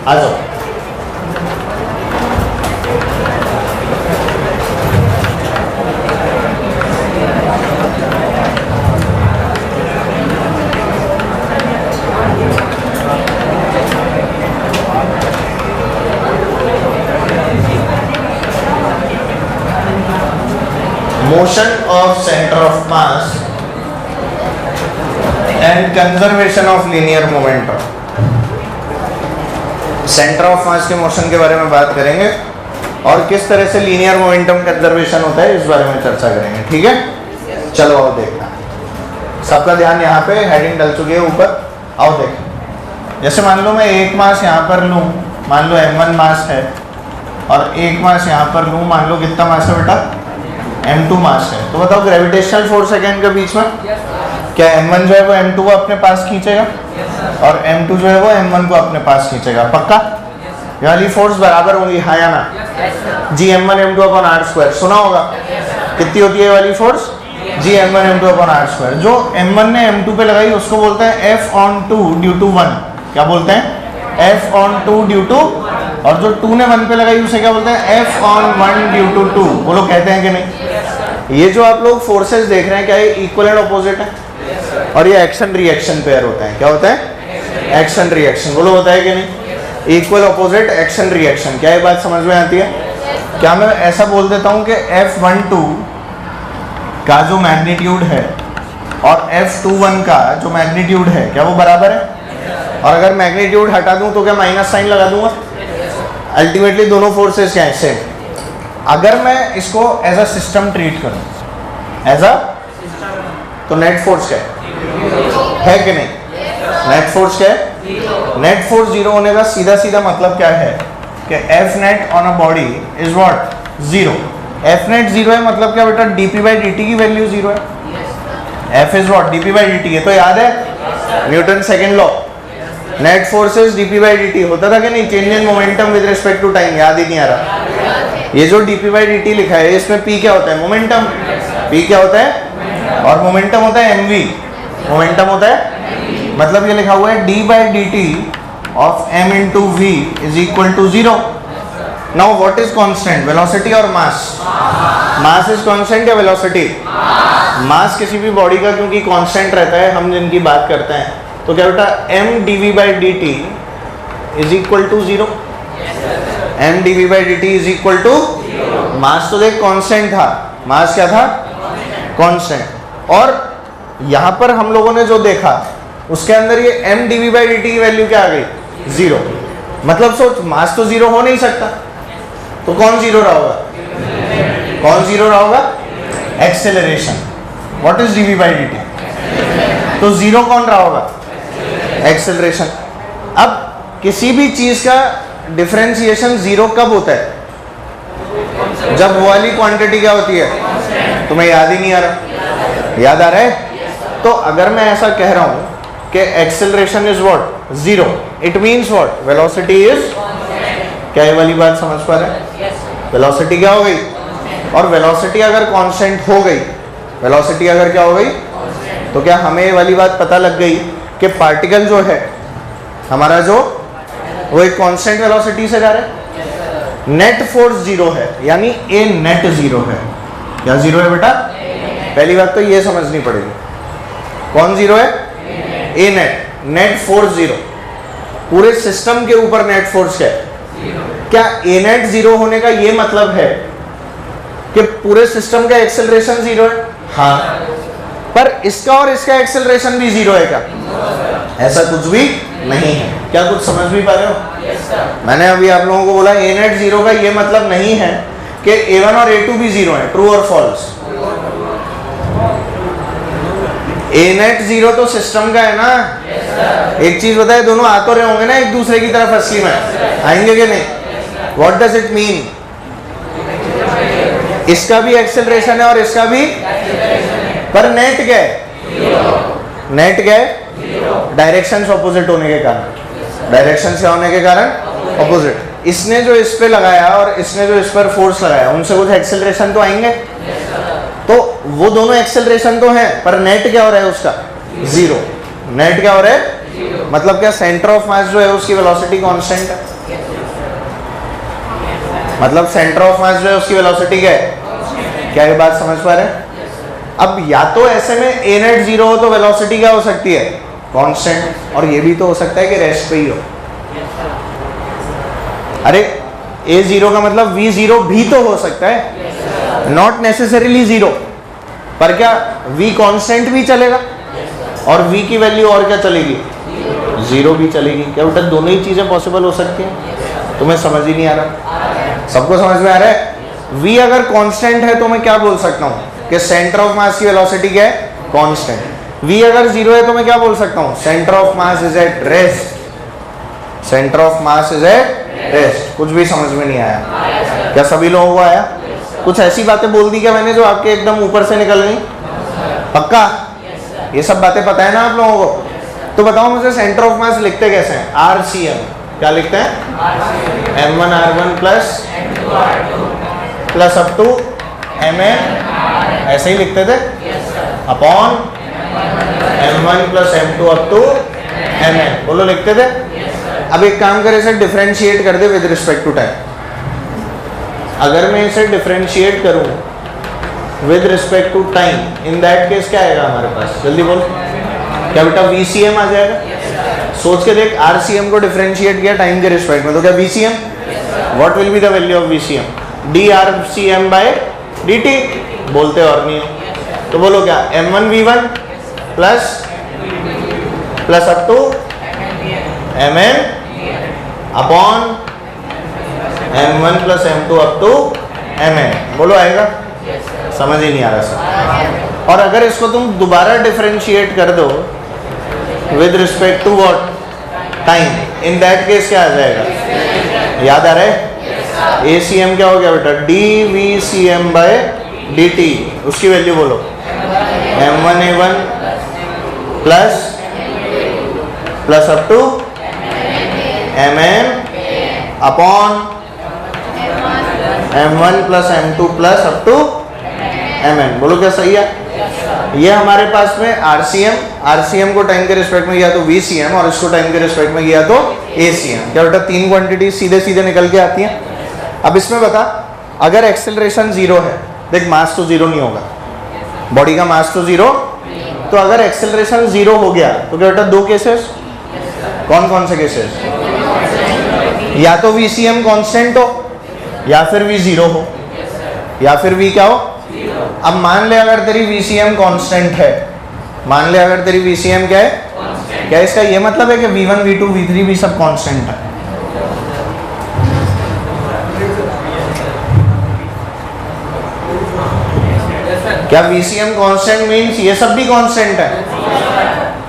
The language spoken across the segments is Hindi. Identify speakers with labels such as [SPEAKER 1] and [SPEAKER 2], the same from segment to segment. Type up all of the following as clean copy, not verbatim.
[SPEAKER 1] आ जाओ। Motion of center of mass and conservation of linear momentum। Centre of मास के मोशन के बारे में बात करेंगे और किस तरह से लीनियर मोमेंटम कंजर्वेशन होता है इस बारे में चर्चा करेंगे। ठीक है, चलो आओ देखना। सबका ध्यान यहाँ पे, हेडिंग डल चुकी है ऊपर। आओ देख, जैसे मान लो मैं एक मास यहाँ पर लूँ, मान लो m1 मास है और एक मास यहाँ पर लूँ, मान लो कितना मास है बेटा, m2 मास है। तो बताओ ग्रेविटेशनल फोर्स है क्या इनके बीच में? क्या m1 जो है वो m2 को अपने पास खींचेगा और m2 जो है वो m1 को अपने पास खींचेगा? पक्का? ये वाली फोर्स बराबर होगी, हाँ या ना? जी m1 m2 upon r square सुना होगा। कितनी होती है ये वाली फोर्स? जी m1 m2 upon r square. जो m1 ने m2 पे लगाई उसको बोलते हैं f on 2 ड्यू टू 1। क्या बोलते हैं? f on 2 ड्यू टू, और जो 2 ने 1 पे लगाई उसे क्या बोलते हैं? f on 1 due to 2। बोलो कहते हैं कि नहीं? ये जो आप लोग फोर्सेस देख रहे हैं क्या ये इक्वल एंड ऑपोजिट है? और ये एक्शन रिएक्शन पेयर होता है। क्या होता है? Action reaction. बोलो होता है कि नहीं? Equal opposite action reaction. क्या ये बात समझ में आती है? क्या मैं ऐसा बोल देता हूँ कि F12 का जो मैग्नीट्यूड है और F21 का जो मैग्नीट्यूड है क्या वो बराबर है? और अगर मैग्नीट्यूड हटा दूँ तो क्या माइनस साइन लगा दूंगा? अल्टीमेटली दोनों फोर्सेस क्या है? सेम। अगर मैं इसको एज अ सिस्टम ट्रीट करूँ, एज अ, तो नेट फोर्स क्या है कि नहीं? नेट फोर्स क्या है? नेट फोर्स जीरो होने का सीधा सीधा मतलब क्या है कि F net on a body is what? Zero. F net zero है मतलब क्या बेटा? डीपी बाई डी टी की वैल्यू जीरो है। F is what? DP by D T है। तो याद है Newton second law, net force is DP by D T. होता था कि नहीं? Change in momentum with respect to time. याद ही नहीं आ रहा। ये जो डीपी बाई डी टी लिखा है इसमें पी क्या होता है? मोमेंटम। पी क्या होता है? और मोमेंटम होता है mv। मोमेंटम होता है मतलब ये लिखा हुआ है d by D T of m into V is equal to zero. Now what is constant? Velocity और मास? मास इज कांस्टेंट या वेलोसिटी? मास किसी भी बॉडी का क्योंकि कांस्टेंट रहता है, हम जिनकी बात करते हैं, तो क्या बेटा m dv by D T is equal to zero. m dv by D T is equal to, mass तो देख कांस्टेंट था, मास क्या था? कांस्टेंट। और यहाँ पर हम लोगों ने जो देखा उसके अंदर ये m dv by D T की वैल्यू क्या आ गई? जीरो। मतलब सोच, मास तो जीरो हो नहीं सकता, तो कौन जीरो रहा होगा? कौन जीरो रहा होगा? Acceleration. What is dv by D T? तो जीरो कौन रहा होगा? एक्सेलरेशन। अब किसी भी चीज का डिफरेंशिएशन जीरो कब होता है? जब वो वाली क्वांटिटी क्या होती है? तुम्हें याद ही नहीं आ रहा? याद आ रहा है? तो अगर मैं ऐसा कह रहा हूं कि acceleration is what? Zero, it means what? Velocity is, क्या ये वाली बात समझ पा रहे हैं? वेलोसिटी क्या हो गई? और वेलोसिटी अगर कांस्टेंट हो गई, वेलोसिटी अगर क्या हो गई, तो क्या हमें ये वाली बात पता लग गई कि पार्टिकल जो है हमारा जो, वो एक कांस्टेंट वेलोसिटी से जा रहा है। नेट फोर्स जीरो है यानी ए नेट जीरो है। क्या जीरो है बेटा? पहली बात तो ये समझनी पड़ेगी, कौन जीरो है? ए नेट। Net force zero. पूरे सिस्टम के ऊपर नेट फोर्स क्या है? क्या ए नेट जीरो होने का ये मतलब है कि पूरे सिस्टम का एक्सेलरेशन जीरो है? हाँ, पर इसका और इसका एक्सेलरेशन भी जीरो है क्या? ऐसा कुछ भी नहीं है। क्या कुछ समझ भी पा रहे हो? मैंने अभी आप लोगों को बोला ए नेट जीरो का ये मतलब नहीं है कि A1 और A2 भी जीरो है। ट्रू और फॉल्स? ए नेट जीरो तो सिस्टम का है ना। एक चीज बताए, दोनों आ तो रहे होंगे ना एक दूसरे की तरफ, असली में आएंगे कि नहीं? What does it mean? इसका भी एक्सेलरेशन है और इसका भी, पर नेट क्या है? नेट क्या है? डायरेक्शन ऑपोजिट होने के कारण। डायरेक्शन क्या होने के कारण? ऑपोजिट। इसने जो इस पे लगाया और इसने जो इस पर फोर्स लगाया, उनसे कुछ एक्सेलरेशन तो आएंगे। तो वो दोनों एक्सेलरेशन तो है, पर नेट क्या हो रहा है उसका? जीरो। नेट क्या हो रहा है? मतलब क्या सेंटर ऑफ मास जो है उसकी वेलोसिटी कांस्टेंट है। मतलब सेंटर ऑफ मास जो है उसकी वेलोसिटी क्या है? क्या ये बात समझ पा रहे हैं? अब या तो ऐसे में ए नेट जीरो हो तो वेलोसिटी क्या हो सकती है? कांस्टेंट। और ये भी तो हो सकता है कि रेस्ट पे ही हो। अरे ए जीरो का मतलब वी जीरो भी तो हो सकता है, नॉट नेसेसरीली जीरो। पर क्या v कांस्टेंट भी चलेगा और v की वैल्यू और क्या चलेगी? जीरो भी चलेगी। क्या बेटा दोनों ही चीजें पॉसिबल हो सकती हैं? तुम्हें समझ ही नहीं आ रहा? सबको समझ में आ रहा है? v अगर कांस्टेंट है तो मैं क्या बोल सकता हूँ कि सेंटर ऑफ मास की वेलोसिटी क्या है? कांस्टेंट। v अगर जीरो है तो मैं क्या बोल सकता हूँ? Centre of mass is at rest. Centre of mass is at rest. कुछ भी समझ में नहीं आया? क्या सभी लोगों को आया? कुछ ऐसी बातें बोल दी क्या मैंने जो आपके एकदम ऊपर से निकल गई? पक्का? ये सब बातें पता है ना आप लोगों को? तो बताओ मुझे सेंटर ऑफ मास लिखते कैसे हैं? RCM। क्या लिखते हैं? M1R1 plus up to Mn, ऐसे ही लिखते थे, upon M1 plus M2 up to Mn। बोलो लिखते थे? अब एक काम करे, इसे डिफरेंशिएट कर दे विद रिस्पेक्ट टू टाइम। अगर मैं इसे डिफरेंशिएट करूं with respect to time, in that case क्या आएगा हमारे पास? जल्दी बोल। क्या बेटा VCM आ जाएगा? सोच के देख, RCM को डिफरेंशिएट किया टाइम के रिस्पेक्ट में, तो क्या VCM? What will be the value of VCM? dRCM by dt। बोलते और नहीं हो तो बोलो क्या? M1V1 plus up to Mn upon M1 plus M2 up to Mn। बोलो आएगा? समझ ही नहीं आ रहा सर। और अगर इसको तुम दोबारा डिफरेंशिएट कर दो with respect to what? Time, in that case क्या आ जाएगा? याद आ रहा है? ACM क्या हो गया बेटा? dVCM by dt। उसकी वैल्यू बोलो। M1A1 plus up to Mn upon M1 plus M2 plus up to Mn। बोलो क्या सही है? ये हमारे पास में RCM को टाइम के रिस्पेक्ट में गया तो VCM, और इसको टाइम के रिस्पेक्ट में गया तो ACM। क्या बेटा तीन क्वांटिटी सीधे सीधे निकल के आती हैं? अब इसमें बता, अगर एक्सेलरेशन जीरो है, देख मास तो जीरो नहीं होगा, बॉडी का मास तो जीरो, तो अगर एक्सेलरेशन जीरो हो गया तो क्या बेटा दो केसेस? कौन कौन से केसेस? या तो VCM कांस्टेंट हो, या फिर V जीरो हो, या फिर V क्या हो? अब मान ले अगर तेरी VCM कांस्टेंट है, मान ले अगर तेरी VCM क्या है? क्या इसका ये मतलब है कि V1 V2 V3 भी सब कांस्टेंट है? क्या VCM कांस्टेंट मींस ये सब भी कांस्टेंट है?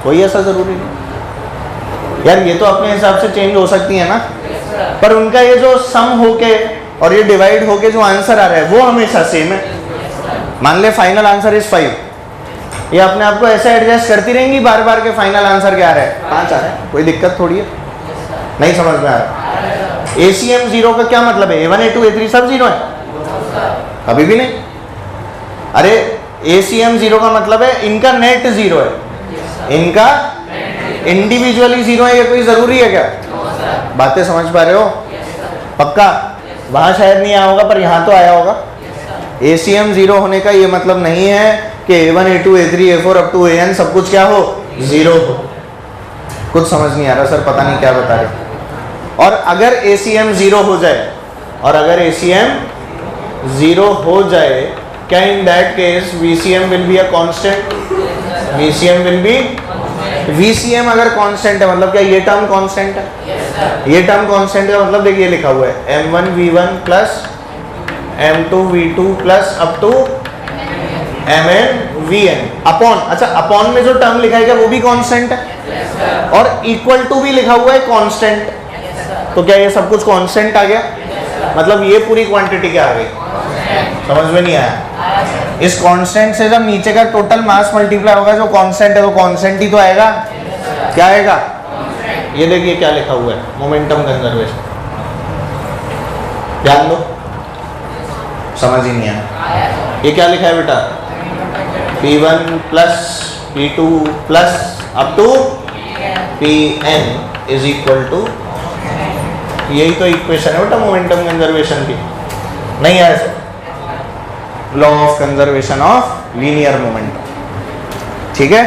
[SPEAKER 1] कोई ऐसा जरूरी नहीं यार, ये तो अपने हिसाब से चेंज हो सकती है ना, पर उनका ये जो सम होके और ये डिवाइड होके जो आंसर आ रहा है वो हमेशा सेम है। मान ले फाइनल आंसर इज 5, ये अपने आप को ऐसे एडजस्ट करती रहेंगी बार बार के फाइनल आंसर क्या आ रहा है? 5 आ रहा है। कोई दिक्कत थोड़ी है? नहीं समझ में आ रहा? ACM जीरो का क्या मतलब है? A1 A2 A3 सब जीरो है? कभी भी नहीं। अरे ACM जीरो का मतलब है इनका नेट जीरो है, इनका इंडिविजुअली जीरो है। ये कोई जरूरी है क्या? बातें समझ पा रहे हो? पक्का? वहां शायद नहीं आया होगा पर यहाँ तो आया होगा। ACM जीरो होने का ये मतलब नहीं है कि A1 A2 A3 A4 up to AN सब कुछ क्या हो? जीरो हो। कुछ समझ नहीं आ रहा सर, पता नहीं क्या बता रहे। और अगर ACM जीरो हो जाए, और अगर ACM जीरो हो जाए, क्या इन that case VCM will be a constant? VCM will be, VCM अगर कांस्टेंट है मतलब क्या ये टर्म कांस्टेंट है? ये टर्म कांस्टेंट का मतलब देखिए लिखा हुआ है M1 V1 plus M2 V2 plus up to Mn Vn upon, अच्छा अपॉन में जो टर्म लिखा है वो भी कांस्टेंट है, और इक्वल टू भी लिखा हुआ है कांस्टेंट। तो क्या ये सब कुछ कांस्टेंट आ गया? मतलब ये पूरी क्वांटिटी क्या आ गई? समझ में नहीं आया? इस कांस्टेंट से जब नीचे का टोटल मास मल्टीप्लाई होगा, जो कांस्टेंट है वो कांस्टेंट ही तो आएगा। क्या आएगा? ये देखिए क्या लिखा हुआ है, मोमेंटम कंजर्वेशन। ध्यान दो, समझ ही नहीं आया। ये क्या लिखा है बेटा? P1 plus P2 plus up to Pn is equal to, यही तो इक्वेशन है बेटा मोमेंटम कंजर्वेशन की। नहीं आया sir, law of conservation of linear momentum. ठीक है,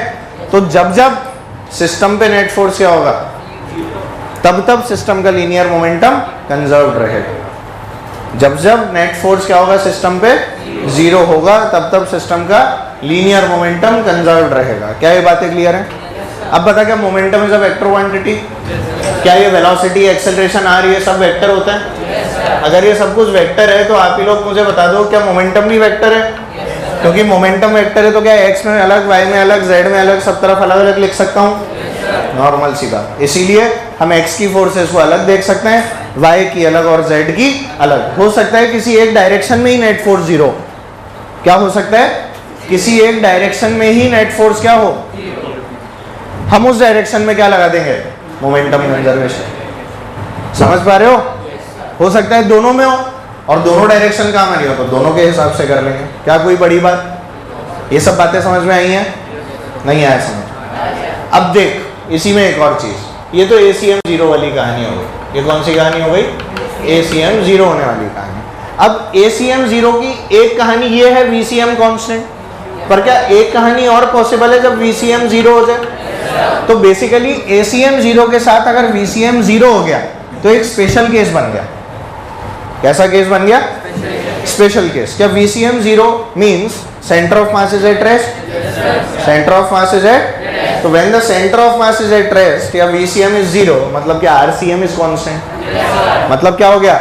[SPEAKER 1] तो जब जब सिस्टम पे नेट फोर्स क्या होगा, तब तब सिस्टम का लीनियर मोमेंटम कंजर्व्ड रहेगा। जब जब नेट फोर्स क्या होगा सिस्टम पे जीरो होगा, तब तब सिस्टम का लीनियर मोमेंटम कंजर्व्ड रहेगा। क्या ये बातें क्लियर है? अब बता, क्या momentum is a vector quantity? क्या ये वेलोसिटी, एक्सेलरेशन, आर, ये सब वेक्टर होता है? अगर ये सब कुछ वेक्टर है तो आप ही लोग मुझे बता दो, क्या मोमेंटम भी वेक्टर है? क्योंकि मोमेंटम वेक्टर है तो क्या एक्स में अलग, वाई में अलग, जेड में अलग, सब तरफ अलग अलग लिख सकता हूँ? नॉर्मल सी बात। इसीलिए हम एक्स की फोर्सेस को अलग देख सकते हैं, वाई की अलग और जेड की अलग। हो सकता है किसी एक डायरेक्शन में ही नेट फोर्स जीरो। क्या हो सकता है? किसी एक डायरेक्शन में ही नेट फोर्स क्या हो, हम उस डायरेक्शन में क्या लगा देंगे, मोमेंटम कंजर्वेशन। समझ पा रहे हो सकता है दोनों में हो और दोनों डायरेक्शन काम आ रही हो, तो दोनों के हिसाब से कर लेंगे। क्या कोई बड़ी बात? ये सब बातें समझ में आई हैं? नहीं आया समझ? अब देख, इसी में एक और चीज, ये तो ACM जीरो वाली कहानी हो गई। ये कौन सी कहानी हो गई? ACM जीरो होने वाली कहानी। अब ACM जीरो की एक कहानी ये है VCM कांस्टेंट, पर क्या एक कहानी और पॉसिबल है जब VCM जीरो हो जाए? तो बेसिकली ACM जीरो के साथ अगर VCM जीरो हो गया तो एक स्पेशल केस बन गया। कैसा केस बन गया? Special case. क्या VCM zero means centre of mass is at rest? Centre of mass is at, तो when the centre of mass is at rest या VCM इज जीरो, मतलब क्या RCM इज कांस्टेंट। मतलब क्या हो गया?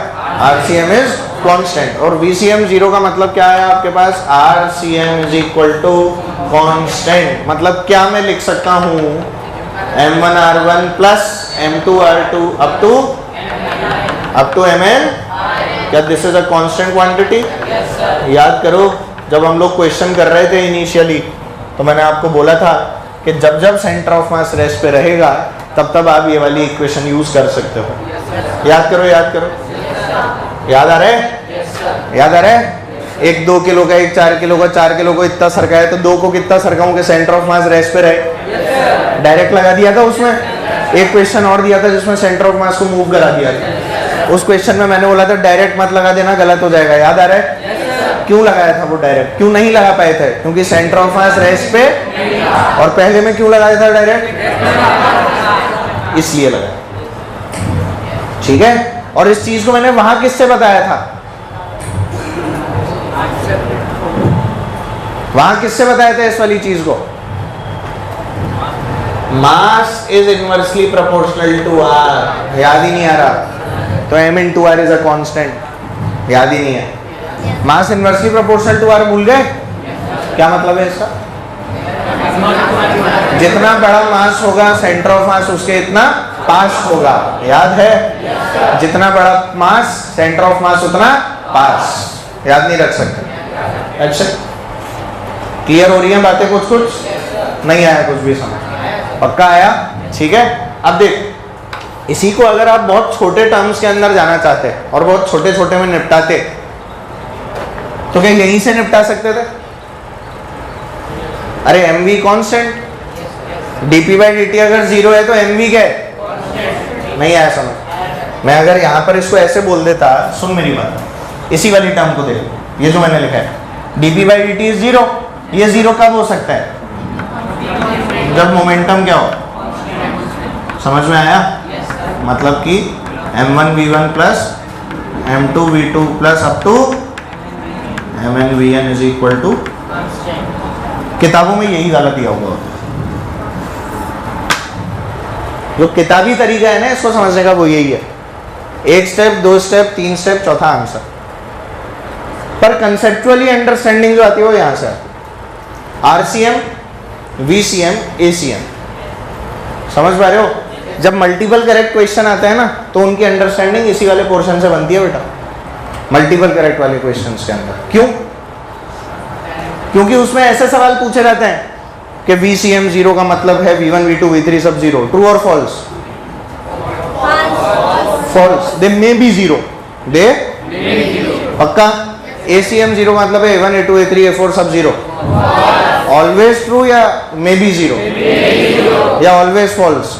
[SPEAKER 1] RCM is constant. और VCM जीरो का मतलब क्या है आपके पास? RCM is equal to constant. मतलब क्या मैं लिख सकता हूँ, M1R1 plus M2R2 up to Mn। क्या this is a constant quantity? याद करो, जब हम लोग क्वेश्चन कर रहे थे इनिशियली, तो मैंने आपको बोला था कि जब जब सेंटर ऑफ मास रेस्ट पे रहेगा तब तब आप ये वाली इक्वेशन यूज कर सकते हो। याद करो, याद करो। याद आ रहा है? याद आ रहा है? एक 2 किलो का, एक 4 किलो का, 4 किलो को इतना सरका है तो 2 को कितना सरकाऊं कि सेंटर ऑफ मास रेस्ट पे रहे? डायरेक्ट लगा दिया था उसमें। एक क्वेश्चन और दिया था जिसमें सेंटर ऑफ मास को मूव करा दिया था। उस क्वेश्चन में मैंने बोला था डायरेक्ट मत लगा देना, गलत हो जाएगा। याद आ रहा है? क्यों लगाया था वो डायरेक्ट? क्यों नहीं लगा पाए थे? क्योंकि सेंटर ऑफ मास रेस्ट पे। और पहले में क्यों लगाया था डायरेक्ट? इसलिए लगाया। ठीक है, और इस चीज को मैंने वहां किससे बताया था? वहां किससे बताया था इस वाली चीज को? Mass is inversely proportional to R. याद ही नहीं आ रहा? तो M into R is a constant. याद ही नहीं है? Mass inversely proportional to R भूल गए? क्या मतलब है इसका? जितना बड़ा मास होगा सेंटर ऑफ मास उसके इतना पास होगा। याद है? जितना बड़ा मास सेंटर ऑफ मास उतना पास। याद नहीं रख सकते? अच्छा, क्लियर हो रही है बातें? कुछ कुछ नहीं आया, कुछ भी समझ? पक्का आया? ठीक है। अब देख, इसी को अगर आप बहुत छोटे टर्म्स के अंदर जाना चाहते और बहुत छोटे छोटे में निपटाते तो क्या यहीं से निपटा सकते थे? अरे mv कांस्टेंट, dp/dt अगर जीरो है तो mv क्या है? नहीं आया समझ? मैं अगर यहां पर इसको ऐसे बोल देता, सुन मेरी बात, इसी वाली टर्म को देखो, ये जो मैंने लिखा है dp/dt इज जीरो। ये जीरो कब हो सकता है? जब मोमेंटम क्या हो? समझ में आया? मतलब कि m1v1 plus m2v2 plus up to mn/vn is equal to, किताबों में यही वाला दिया हुआ होता है। जो किताबी तरीका है ना इसको समझने का, वो यही है। 1 स्टेप, 2 स्टेप, 3 स्टेप, चौथा आंसर। पर कंसेप्चुअली अंडरस्टैंडिंग जो आती है वो यहां से RCM, VCM, ACM। समझ पा रहे हो? जब मल्टीपल करेक्ट क्वेश्चन आता है ना तो उनकी अंडरस्टैंडिंग इसी वाले पोर्शन से बनती है बेटा, मल्टीपल करेक्ट वाले क्वेश्चंस के अंदर। क्यों? क्योंकि उसमें ऐसे सवाल पूछे जाते हैं कि VCM जीरो का मतलब है V1, V2, V3 सब जीरो। ट्रू और false? False. They may be zero. दे पक्का? ACM जीरो का मतलब है A1, A2, A3, A4 सब जीरो। ऑलवेज ट्रू या मे बी जीरो या ऑलवेज फॉल्स?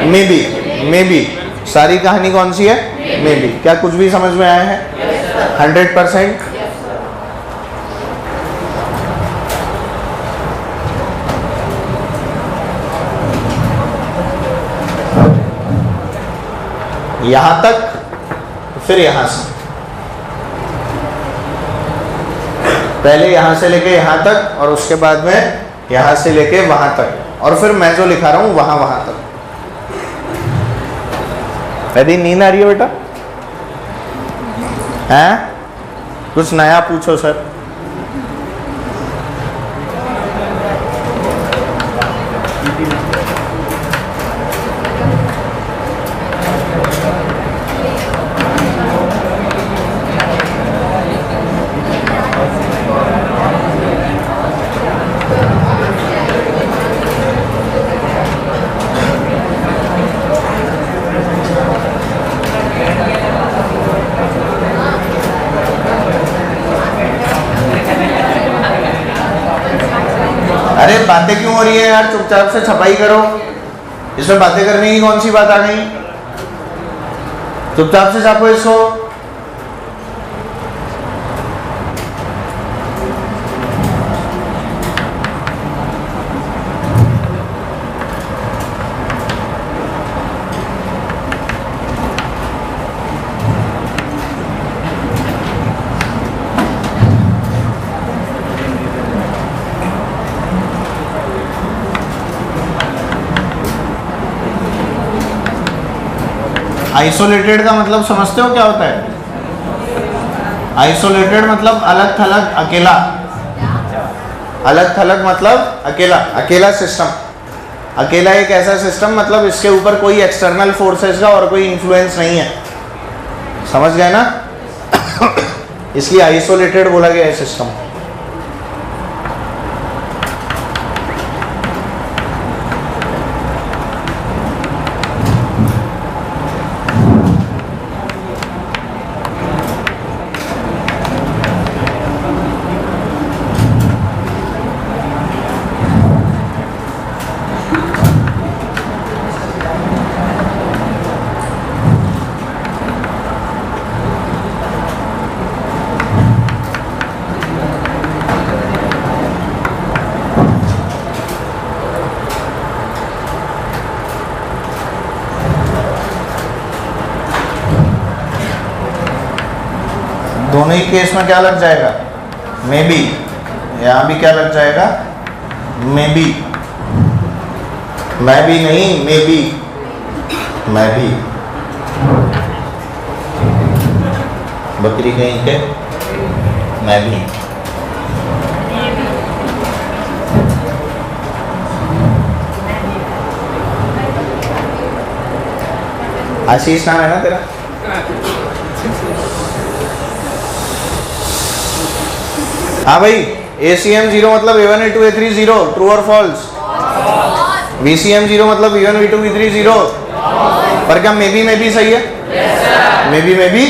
[SPEAKER 1] May be. सारी कहानी कौन सी है? May be. क्या कुछ भी समझ में आया है? 100%? यहां तक, फिर यहां से, पहले यहां से लेके यहां तक और उसके बाद में यहां से लेके वहां तक, और फिर मैं जो लिखा रहा हूं वहां तक। यदि नींद आ रही है बेटा? हैं? कुछ नया पूछो सर। अरे बातें क्यों हो रही है यार? चुपचाप से छपाई करो। इसमें बातें करने की कौन सी बात आ गई? चुपचाप से छापो इसको। आइसोलेटेड का मतलब समझते हो क्या होता है? आइसोलेटेड मतलब अलग थलग, अकेला। अलग थलग मतलब अकेला, अकेला सिस्टम। अकेला एक ऐसा सिस्टम मतलब इसके ऊपर कोई एक्सटर्नल फोर्सेस का और कोई इन्फ्लुएंस नहीं है। समझ गए ना? इसलिए आइसोलेटेड बोला गया है सिस्टम। दोनों ही केस में क्या लग जाएगा? May be. यहां भी क्या लग जाएगा? May be. मैं भी नहीं, मे बी। मैं भी। बकरी कहीं के, मैं भी। आशीष नाम है ना तेरा? हाँ भाई, ACM 0 मतलब A1 A2 A3 0, ट्रू और फॉल्स? VCM 0 मतलब V1 V2 V3 0। पर क्या मे बी सही है? मे बी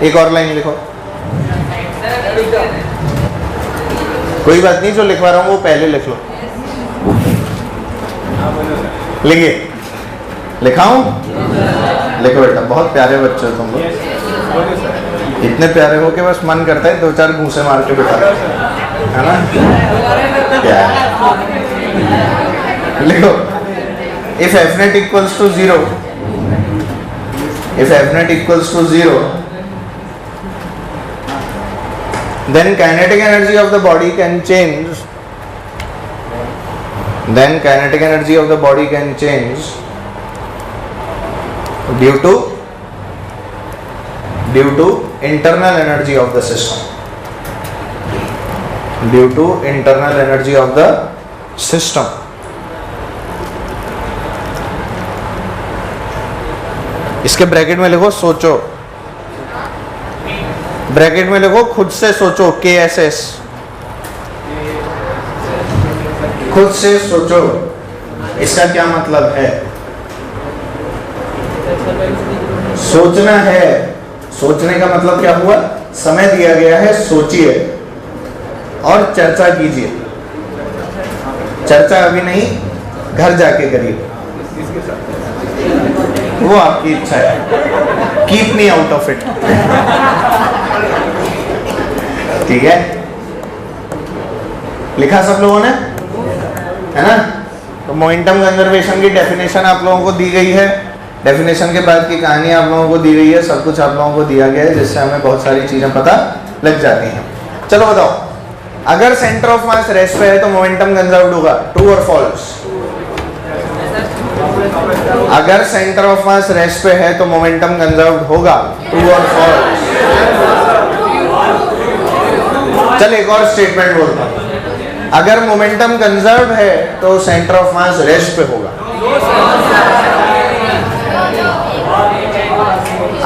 [SPEAKER 1] एक और लाइन लिखो। कोई बात नहीं, जो लिखवा रहा हूँ वो पहले लिख लो। लिखिए। लिखाऊं? लिखो बेटा, बहुत प्यारे बच्चे हो तुम लोग। इतने प्यारे हो कि बस मन करता है 2-4 घूंसे मार के बिठा, है ना? प्यार। लिखो, if f net equals to 0, if f net equals to 0, then kinetic energy of the body can change. Then kinetic energy of the body can change due to internal energy of the system. Due to internal energy of the system. इसके ब्रैकेट में लिखो सोचो, ब्रैकेट में लिखो खुद से सोचो, KSS, खुद से सोचो। इसका क्या मतलब है? सोचना है। सोचने का मतलब क्या हुआ? समय दिया गया है, सोचिए और चर्चा कीजिए। चर्चा अभी नहीं, घर जाके करिए, वो आपकी इच्छा है। Keep me out of it. ठीक है, लिखा सब लोगों ने, है ना? तो मोमेंटम कंजर्वेशन की डेफिनेशन आप लोगों को दी गई है, डेफिनेशन के बाद की कहानी आप लोगों को दी गई है, सब कुछ आप लोगों को दिया गया है, जिससे हमें बहुत सारी चीजें पता लग जाती हैं। चलो बताओ, अगर सेंटर ऑफ मास रेस्ट पे है तो मोमेंटम कंजर्व्ड होगा, ट्रू और फॉल्स? अगर सेंटर ऑफ मास रेस्ट पे है तो मोमेंटम कंजर्व्ड होगा, ट्रू और फॉल्स? चल एक और स्टेटमेंट बोलता हूं, अगर मोमेंटम कंजर्व्ड है तो सेंटर ऑफ मास रेस्ट पे होगा।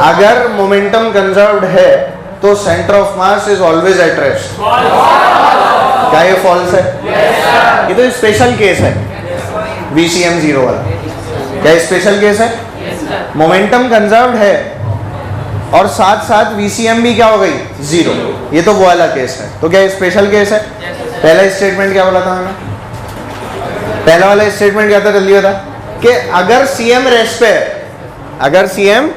[SPEAKER 1] अगर मोमेंटम कंजर्व्ड है तो centre of mass is always at rest. क्या ये फॉल्स है? ये तो स्पेशल केस है, VCM 0 वाला। क्या स्पेशल केस है? मोमेंटम कंजर्व्ड है और साथ साथ VCM भी क्या हो गई? 0। ये तो वो वाला केस है। तो क्या स्पेशल केस है? पहला स्टेटमेंट क्या बोला था मैंने? पहला वाला स्टेटमेंट क्या था? जल्दी बता। कि अगर CM रेस्ट पे है, अगर CM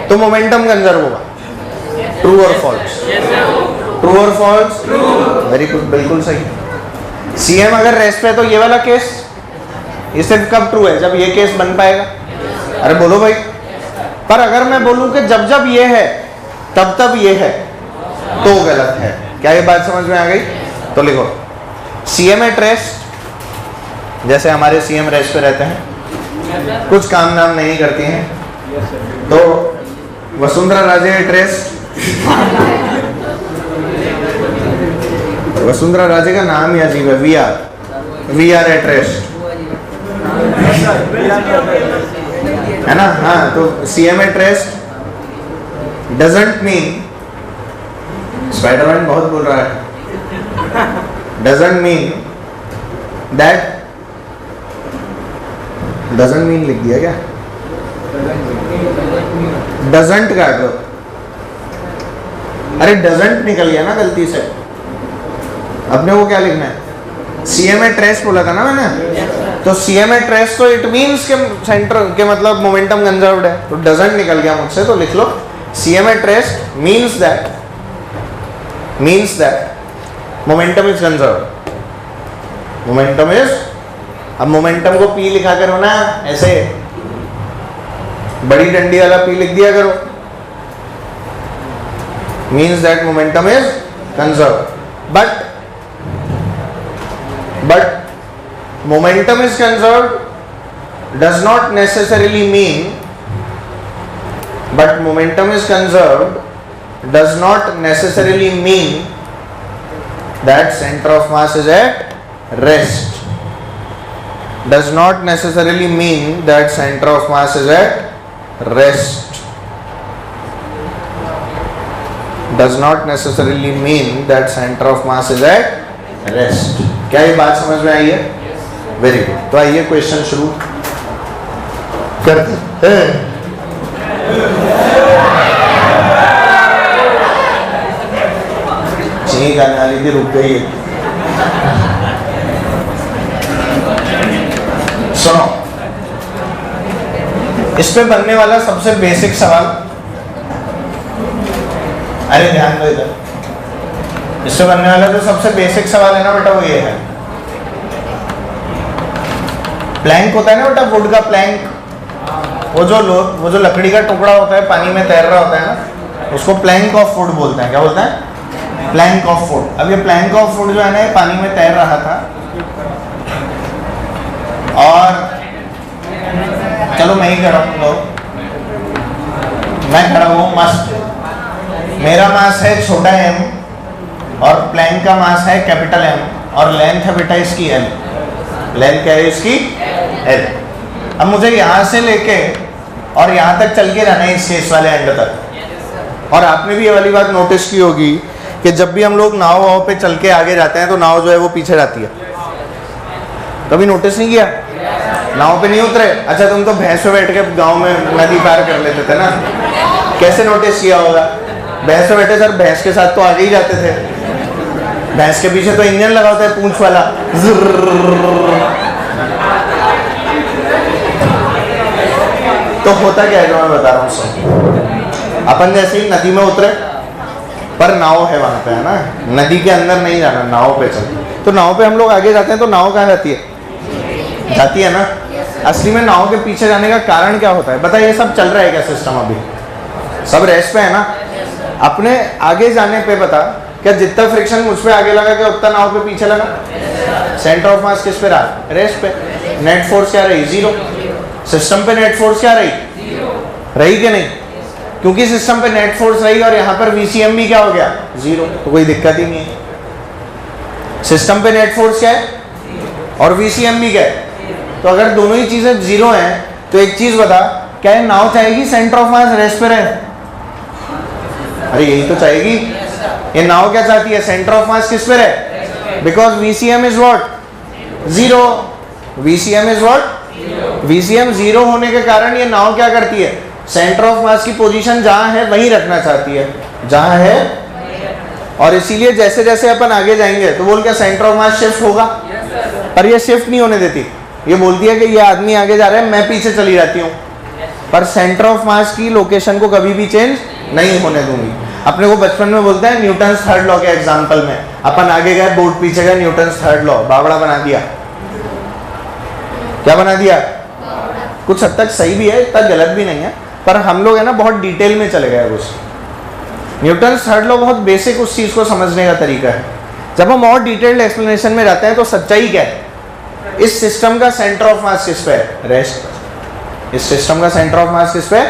[SPEAKER 1] तो मोमेंटम कंजर्व होगा, ट्रू और फॉल्स? ट्रू और फॉल्स? वेरी गुड, बिल्कुल सही। CM अगर रेस्ट पे है तो ये वाला केस, ये सिर्फ कब ट्रू है? जब ये केस बन पाएगा। अरे बोलो भाई। पर अगर मैं बोलूं कि जब जब ये है तब तब ये है तो गलत है। क्या ये बात समझ में आ गई? तो लिखो, CM एट रेस्ट, जैसे हमारे CM रेस्ट पे रहते हैं, कुछ काम नाम नहीं करती हैं, तो वसुंधरा राजे एट रेस्ट। वसुंधरा राजे का नाम ही अजीब है, VR एट रेस्ट, है ना? हाँ, तो CM at rest doesn't mean, Spiderman बहुत बोल रहा है, doesn't mean that, doesn't mean लिख दिया क्या? डजंट काट दो। अरे डजंट निकल गया ना गलती से, अपने को क्या लिखना है? CM एट रेस्ट बोला था ना मैंने, तो CM एट रेस्ट तो इट मीन्स के सेंटर के मतलब मोमेंटम कंजर्व्ड है, तो डजंट निकल गया मुझसे, तो लिख लो CM at rest means that momentum is conserved, momentum is. अब मोमेंटम को P लिखा करो ना, ऐसे बड़ी डंडी वाला P लिख दिया करो, means that momentum is conserved. But momentum is conserved does not necessarily mean, but momentum is conserved does not necessarily mean that center of mass is at rest, does not necessarily mean that center of mass is at rest, does not necessarily mean that center of mass is at rest। क्या ये बात समझ में आई है? Very good. तो आइए क्वेश्चन शुरू करते हैं। चीनी गाने वाली थी, रुक गई। सुनो, इस पे बनने वाला सबसे बेसिक सवाल, अरे ध्यान दो इधर, इससे बनने वाला जो सबसे बेसिक सवाल है ना बेटा, वो ये है, प्लैंक होता है ना बेटा, वुड का प्लैंक, वो जो लकड़ी का टुकड़ा होता है, पानी में तैर रहा होता है ना, उसको प्लैंक ऑफ वुड बोलते हैं। क्या बोलते हैं? Plank of would. अब ये प्लैंक ऑफ वुड जो है ना, ये पानी में तैर रहा था, और चलो मैं ही खड़ा हूँ, मैं खड़ा हूँ मस्त, मेरा मास है छोटा m और प्लैंक का मास है कैपिटल M, और लेंथ है बेटा इसकी L। लेंथ क्या है इसकी? L। अब मुझे यहाँ से लेके और यहाँ तक चल के रहना है, इस केस वाले एंड तक। और आपने भी ये वाली बात नोटिस की होगी कि जब भी हम लोग नाव वाव पे चल के आगे जाते हैं तो नाव जो है वो पीछे जाती है। कभी नोटिस नहीं किया? नाव पे नहीं उतरे? अच्छा, तुम तो भैंस पे बैठ के गाँव में नदी पार कर लेते थे ना, कैसे नोटिस किया होगा? भैंस पे बैठे सर, भैंस के साथ तो आगे ही जाते थे, भैंस के पीछे तो इंजन लगा होता है पूंछ वाला, तो होता क्या है जो मैं बता रहा हूँ सब। अपन जैसे ही नदी में उतरे, पर नाव है वहां पे, है ना, नदी के अंदर नहीं जाना, नाव पे चल। तो नाव पे हम लोग आगे जाते हैं तो नाव कहाँ जाती है? जाती है ना। असली में नाव के पीछे जाने का कारण क्या होता है? बताइए, ये सब चल रहा है क्या सिस्टम? अभी सब रेस्ट पे है ना। अपने आगे जाने पे बता, क्या जितना फ्रिक्शन मुझ पे आगे लगा क्या उतना नाव पे पीछे लगा? सेंटर ऑफ मास किस पे रहा? रेस्ट पे। नेट फोर्स क्या रही? 0। सिस्टम पे नेट फोर्स क्या रही? रही कि नहीं? क्योंकि सिस्टम पे नेट फोर्स रही और यहाँ पर VCM भी क्या हो गया? 0, तो कोई दिक्कत ही नहीं है। सिस्टम पे नेट फोर्स क्या है और VCM भी क्या है? तो अगर दोनों ही चीजें 0 हैं तो एक चीज बता, क्या ये नाव चाहेगी सेंटर ऑफ मास रेस्ट पे रहे? अरे यही तो चाहेगी। ये नाव क्या चाहती है? सेंटर ऑफ मास किस पे रहे? Because VCM is what? 0। VCM is what? VCM 0 होने के कारण ये नाव क्या करती है? सेंटर ऑफ मास की पोजीशन जहां है वहीं रखना चाहती है, जहां है। और इसीलिए जैसे जैसे अपन आगे जाएंगे तो बोल क्या सेंटर ऑफ मास शिफ्ट होगा? पर ये शिफ्ट नहीं होने देती। ये बोलती है कि ये आदमी आगे जा रहा है, मैं पीछे चली जाती हूँ, पर सेंटर ऑफ मास की लोकेशन को कभी भी चेंज नहीं होने दूंगी। अपने को बचपन में बोलते हैं न्यूटन्स थर्ड लॉ के एग्जाम्पल में, अपन आगे गए, बोर्ड पीछे गए, न्यूटन्स थर्ड लॉ बावड़ा बना दिया। क्या बना दिया? कुछ हद तक सही भी है, इतना गलत भी नहीं है, पर हम लोग है ना बहुत डिटेल में चले गए उस। न्यूटन्स थर्ड लॉ बहुत बेसिक उस चीज को समझने का तरीका है। जब हम और डिटेल्ड एक्सप्लेनेशन में जाते हैं तो सच्चाई क्या है? इस सिस्टम का सेंटर ऑफ मास किस पे है? रेस्ट। इस सिस्टम का सेंटर ऑफ मास किस पे है?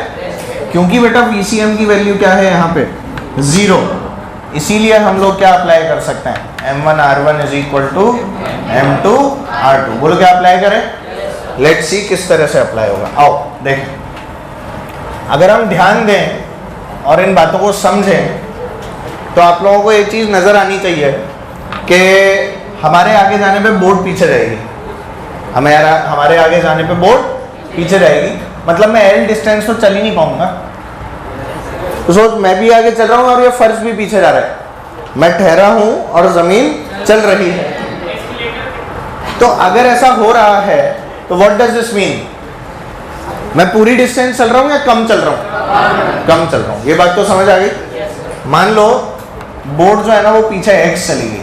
[SPEAKER 1] क्योंकि बेटा VCM की वैल्यू क्या है यहाँ पे? 0। इसीलिए हम लोग क्या अप्लाई कर सकते हैं? M1R1 is equal to M2R2। बोलो क्या अप्लाई करें? लेट्स सी किस तरह से अप्लाई होगा। आओ देखें। अगर हम ध्यान दें और इन बातों को समझें तो आप लोगों को एक चीज नजर आनी चाहिए कि हमारे आगे जाने पे बोर्ड पीछे रहेगी। हमारे आगे जाने पे बोर्ड पीछे रहेगी, मतलब मैं L डिस्टेंस तो चल ही नहीं पाऊंगा। तो सोच, मैं भी आगे चल रहा हूँ और ये फर्श भी पीछे जा रहा है, मैं ठहरा हूं और जमीन चल रही है। तो अगर ऐसा हो रहा है तो व्हाट डज दिस मीन? मैं पूरी डिस्टेंस चल रहा हूँ या कम चल रहा हूँ? कम चल रहा हूँ। ये बात तो समझ आ गई। मान लो बोर्ड जो है ना वो पीछे x चली गई।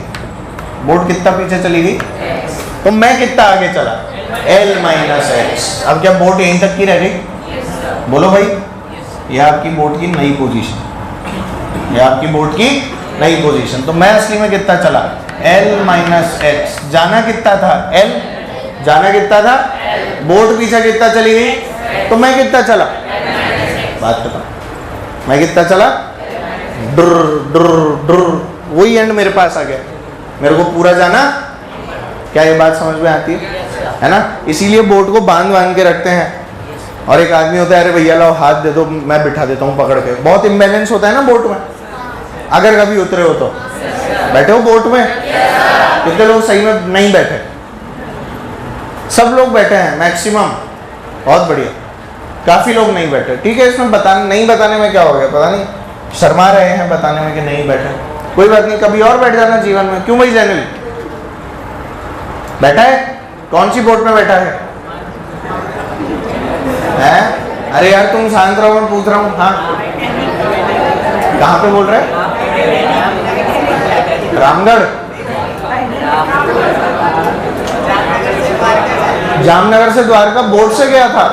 [SPEAKER 1] बोर्ड कितना पीछे चली गई? तो मैं कितना आगे चला? L minus x. अब क्या बोर्ड यहीं तक की रह गई? बोलो भाई, यह आपकी बोर्ड की नई पोजीशन, यह आपकी बोर्ड की नई पोजीशन। तो मैं असली में कितना चला? L minus x. जाना कितना था? L। जाना कितना था? बोर्ड पीछे कितना चली गई? तो मैं कितना चला? बात खत्म। मैं कितना चला? डुर डुर डुर, वही एंड मेरे पास आ गया। मेरे को पूरा जाना। क्या ये बात समझ में आती है ना? इसीलिए बोर्ड को बांध के रखते हैं। और एक आदमी होता है, अरे भैया लाओ हाथ दे दो, मैं बिठा देता हूँ पकड़ के। बहुत इम्बैलेंस होता है ना बोट में। अगर कभी उतरे हो तो बैठे हो बोट में? कितने लोग सही में नहीं बैठे? सब लोग बैठे हैं मैक्सिमम। बहुत बढ़िया। काफी लोग नहीं बैठे। ठीक है, इसमें नहीं बताने में क्या हो गया पता नहीं, शर्मा रहे हैं बताने में कि नहीं बैठे। कोई बात नहीं, कभी और बैठ जाना जीवन में। क्यों भाई जैनुल बैठा है? कौन सी बोट में बैठा है? हैं? अरे यार तुम शांत रहो, मैं पूछ रहा हूँ। हाँ, कहाँ पे बोल रहे? रामगढ़, जामनगर से द्वारका बोट से गया था।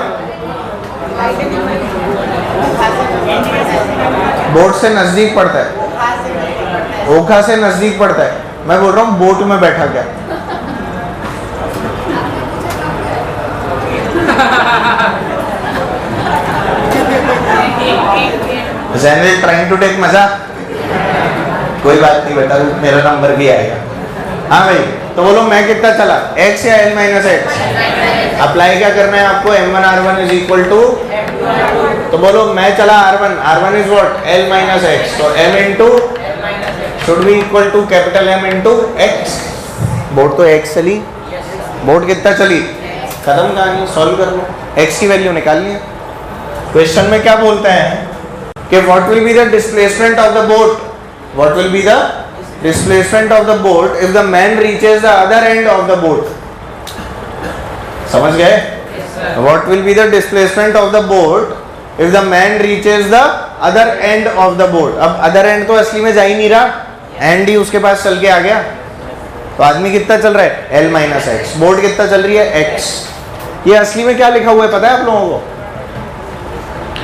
[SPEAKER 1] बोट से नजदीक पड़ता है, ओखा से नजदीक पड़ता है। मैं बोल रहा हूँ बोट में बैठा क्या? जनरल ट्राइंग टू टेक मजा। कोई बात नहीं बेटा, मेरा नंबर भी आएगा। हाँ भाई, तो बोलो मैं कितना चला? x या l माइनस एक्स? अप्लाई क्या करना है आपको? M1R1 इज इक्वल टू, तो बोलो मैं चला R1, R1 is what? L minus x. तो M into should be equal to capital M into x. Board तो x चली, बोर्ड कितना चली? खत्म कहानी, सॉल्व कर लो। x की वैल्यू निकालनी है। क्वेश्चन में क्या बोलते हैं कि what will be the displacement of the boat? What will be the displacement of the boat if the man reaches the other end of the boat? समझ गए? What will be the displacement of the boat if the man reaches the other end of the board. अब अदर एंड तो असली में जा ही नहीं रहा, एंड ही उसके पास चल के आ गया। तो आदमी कितना चल रहा है, L माइनस एक्स। बोर्ड कितना चल रही है, x। ये असली में क्या लिखा हुआ है पता है आप लोगों को?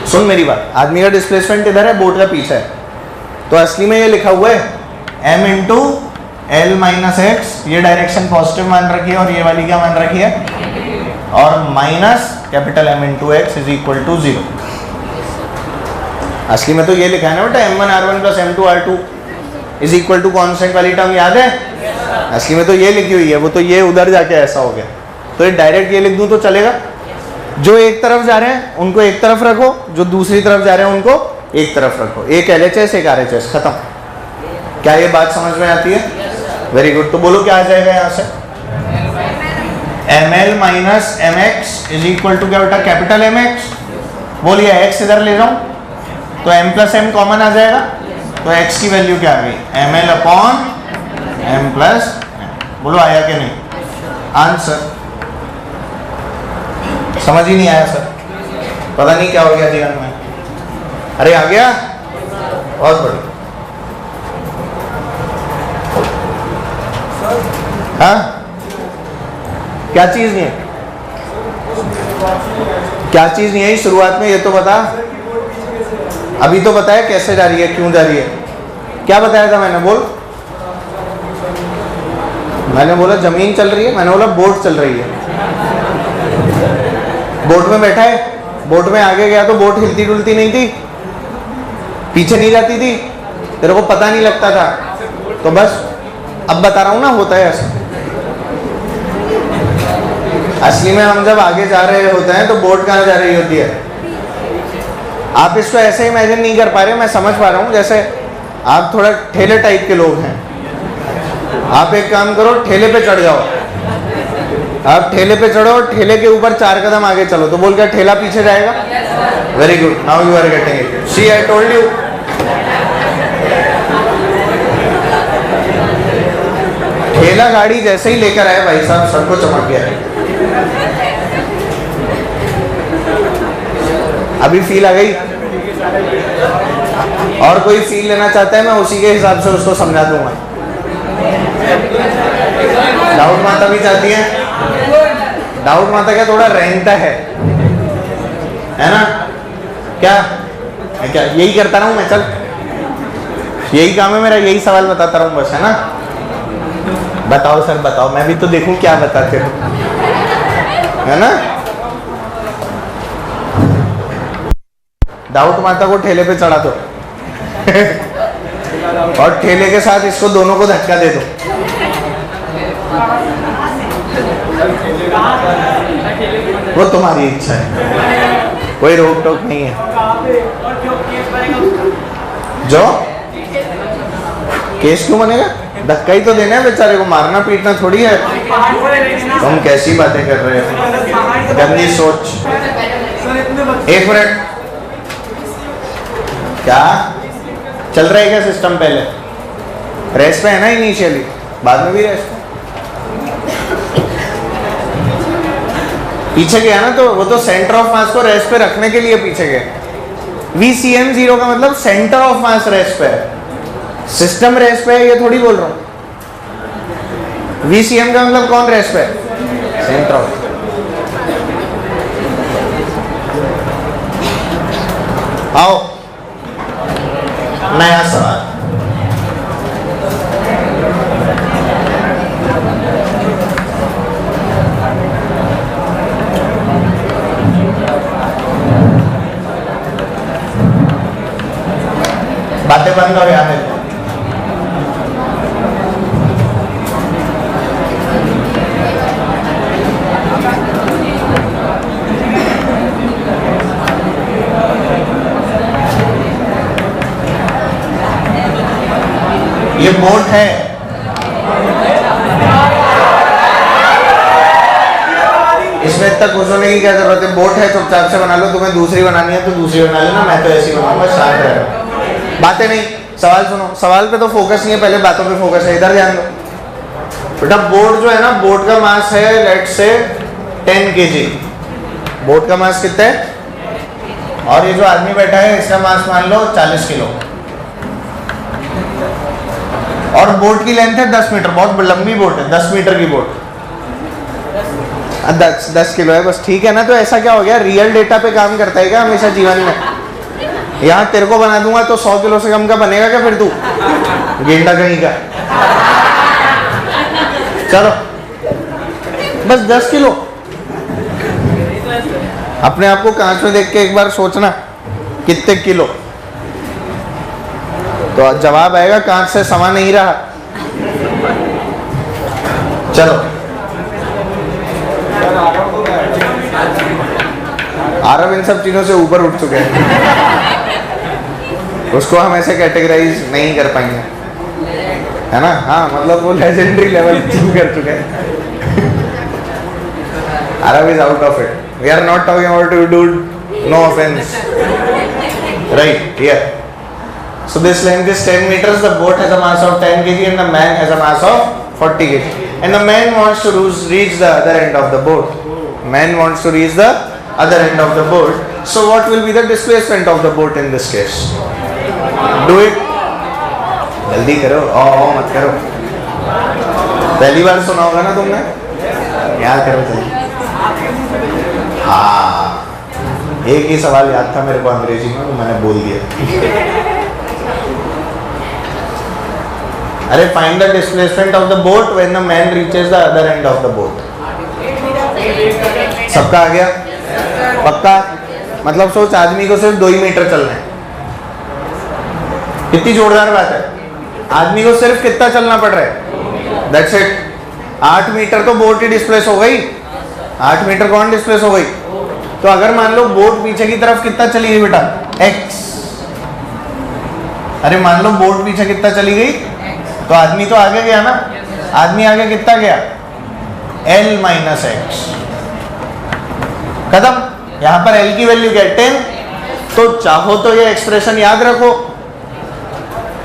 [SPEAKER 1] सुन मेरी बात, आदमी का डिस्प्लेसमेंट इधर है, बोर्ड का पीछे है, तो असली में ये लिखा हुआ है m into L minus x. ये डायरेक्शन पॉजिटिव मान रखी है और ये वाली क्या मान रखी है, और minus capital M into x is equal to 0। असली में तो ये लिखा है ना बेटा, m1 r1 plus m2 r2 is equal to constant वाली टर्म याद है? असली में तो ये लिखी हुई है, वो तो ये उधर जाके ऐसा हो गया। तो ये डायरेक्ट ये लिख दूं तो चलेगा? जो एक तरफ जा रहे हैं उनको एक तरफ रखो, जो दूसरी तरफ जा रहे हैं उनको एक तरफ रखो। एक LHS एक RHS, खत्म। क्या ये बात समझ में आती है? Very good. तो बोलो क्या आ जाएगा यहाँ से, ml minus mx is equal to क्या बेटा, कैपिटल mx। बोलिए x इधर ले जाऊं तो m प्लस m कॉमन आ जाएगा, तो x की वैल्यू क्या आ गई, ml upon m plus m। बोलो आया कि नहीं आंसर? समझ ही नहीं आया सर, पता नहीं क्या हो गया जीवन में। अरे आ गया, बहुत बढ़िया। हाँ क्या चीज नहीं है, क्या चीज नहीं है शुरुआत में, ये तो बता। अभी तो बताया कैसे जा रही है, क्यों जा रही है, क्या बताया था मैंने? बोल। मैंने बोला जमीन चल रही है, मैंने बोला बोट चल रही है। बोट में बैठा है, बोट में आगे गया तो बोट हिलती डुलती नहीं थी, पीछे नहीं जाती थी, तेरे को पता नहीं लगता था। तो बस अब बता रहा हूं ना, होता है ऐसा। असली में हम जब आगे जा रहे होते हैं तो बोट कहाँ जा रही होती है? आप इसको ऐसे इमेजिन नहीं कर पा रहे, मैं समझ पा रहा हूँ। जैसे आप थोड़ा ठेले टाइप के लोग हैं, आप एक काम करो, ठेले पे चढ़ जाओ। आप ठेले पे चढ़ो, ठेले के ऊपर 4 कदम आगे चलो, तो बोल क्या ठेला पीछे जाएगा? Very good, now you are getting it. See I told you. ठेला गाड़ी जैसे ही लेकर आए भाई साहब, सबको चमक गया। अभी फील आ गई? और कोई फील लेना चाहता है, मैं उसी के हिसाब से उसको समझा दूंगा। डाउट माता भी चाहती है? डाउट माता क्या थोड़ा रेंगता है ना? क्या क्या यही करता रहूं मैं? चल यही काम है मेरा, यही सवाल बताता रहूं बस, है ना? बताओ सर बताओ, मैं भी तो देखूं क्या बताते हो, है ना? डाउट माता को ठेले पे चढ़ा दो और ठेले के साथ इसको दोनों को धक्का दे दो। वो तुम्हारी इच्छा है, कोई रोक टोक नहीं है। जो केस क्यों बनेगा? धक्का ही तो देना है बेचारे को, मारना पीटना थोड़ी है। तुम कैसी बातें कर रहे हो, गंदी सोच। एक मिनट, क्या चल रहा है क्या सिस्टम? पहले रेस्ट पे है ना इनिशियली, बाद में भी रेस्ट। पीछे गया ना, तो वो तो सेंटर ऑफ मास को रेस्ट पे रखने के लिए पीछे गया। VCM 0 का मतलब सेंटर ऑफ मास रेस्ट पे है, सिस्टम रेस्ट पे है, ये थोड़ी बोल रहा हूं। VCM का मतलब कौन रेस्ट पे है? Centre of. आओ नया सवाल। बातें बंद करो यहाँ पे। ये बोट है, इसमें इतना खुश होने की क्या जरूरत है? बोट है, चुपचाप से बना लो। तुम्हें दूसरी बनानी है तो दूसरी बना लेना, मैं तो ऐसी बनाऊंगा, शांत रहो। बातें नहीं, सवाल सुनो। सवाल पे तो फोकस नहीं है, पहले बातों पे फोकस है। इधर ध्यान दो बेटा। बोट जो है ना, बोट का मास है लेट से 10 kg। बोट का मास कितना है? और ये जो आदमी बैठा है इसका मास मान लो 40 किलो, और बोट की लेंथ है 10 मीटर, बहुत लंबी बोट है, 10 मीटर की बोट, 10 किलो है बस, ठीक है ना। तो ऐसा क्या हो गया, रियल डेटा पे काम करता है क्या हमेशा जीवन में? यहाँ तेरे को बना दूंगा तो 100 किलो से कम का बनेगा क्या फिर तू, गेंडा कहीं का। चलो बस 10 किलो। अपने आप को कांच में देख के एक बार सोचना कितने किलो, तो जवाब आएगा कांच से समा नहीं रहा। चलो आरव इन सब चीजों से ऊपर उठ चुके हैं, उसको हम ऐसे कैटेगराइज नहीं कर पाएंगे, है ना। हाँ मतलब वो लेजेंडरी लेवल अचीव कर चुके हैं। Arav is out of it. We are not talking about you, dude. No offense. Right, here. So this length is 10 meters. The boat has a mass of 10 kg and the man has a mass of 40 kg. And the man wants to reach the other end of the boat. Man wants to reach the other end of the boat. So what will be the displacement of the boat in this case? Do it. जल्दी करो, मत करो। पहली बार सुना होगा ना तुमने, याद करो जल्दी। हाँ, एक ही सवाल याद था मेरे को अंग्रेजी में, तो मैंने बोल दिया। अरे find the displacement of the boat when the man reaches the other end of the boat. सबका आ गया? पक्का? मतलब सोच आदमी को सिर्फ 2 ही मीटर चलना है, कितनी जोरदार बात है। आदमी को सिर्फ कितना चलना पड़ रहा है, दैट्स इट। 8 मीटर तो बोट ही डिस्प्लेस हो गई, 8 मीटर कौन डिस्प्लेस हो गई। तो अगर मान लो बोट पीछे की तरफ कितना चली गई बेटा, x। अरे मान लो बोट पीछे कितना चली गई, तो आदमी तो आगे गया ना, आदमी आगे कितना गया, l माइनस x। खत्म। यहां पर l की वैल्यू क्या है, 10। तो चाहो तो ये एक्सप्रेशन याद रखो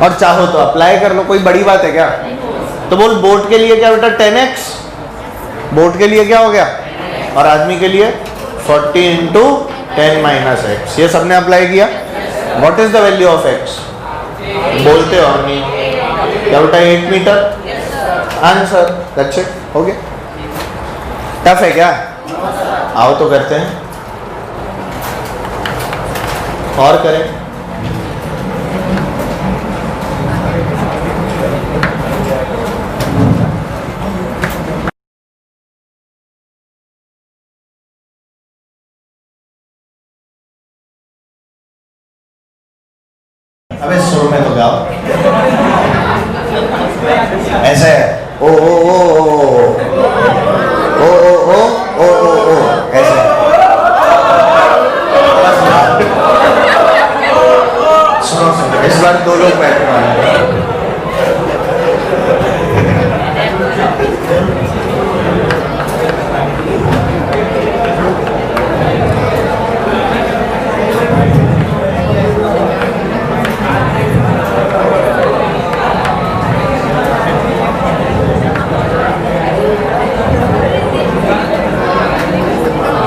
[SPEAKER 1] और चाहो तो अप्लाई कर लो, कोई बड़ी बात है क्या। तो बोल बोट के लिए क्या बेटा 10x, बोट के लिए क्या हो गया, और आदमी के लिए 40 इंटू 10 माइनस एक्स। ये सबने अप्लाई किया। What is the value of x, बोलते हो नहीं क्या बेटा, 8 मीटर। आंसर, दैट्स इट, हो गया। टफ है क्या, आओ तो करते हैं और करें। अबे सुर में तो गाओ, ऐसे ओ ओ ओ ओ ओ ओ ओ ओ ओ ऐसे। सुनो सुनो, इस बार 2 लोग बैठने वाले हैं।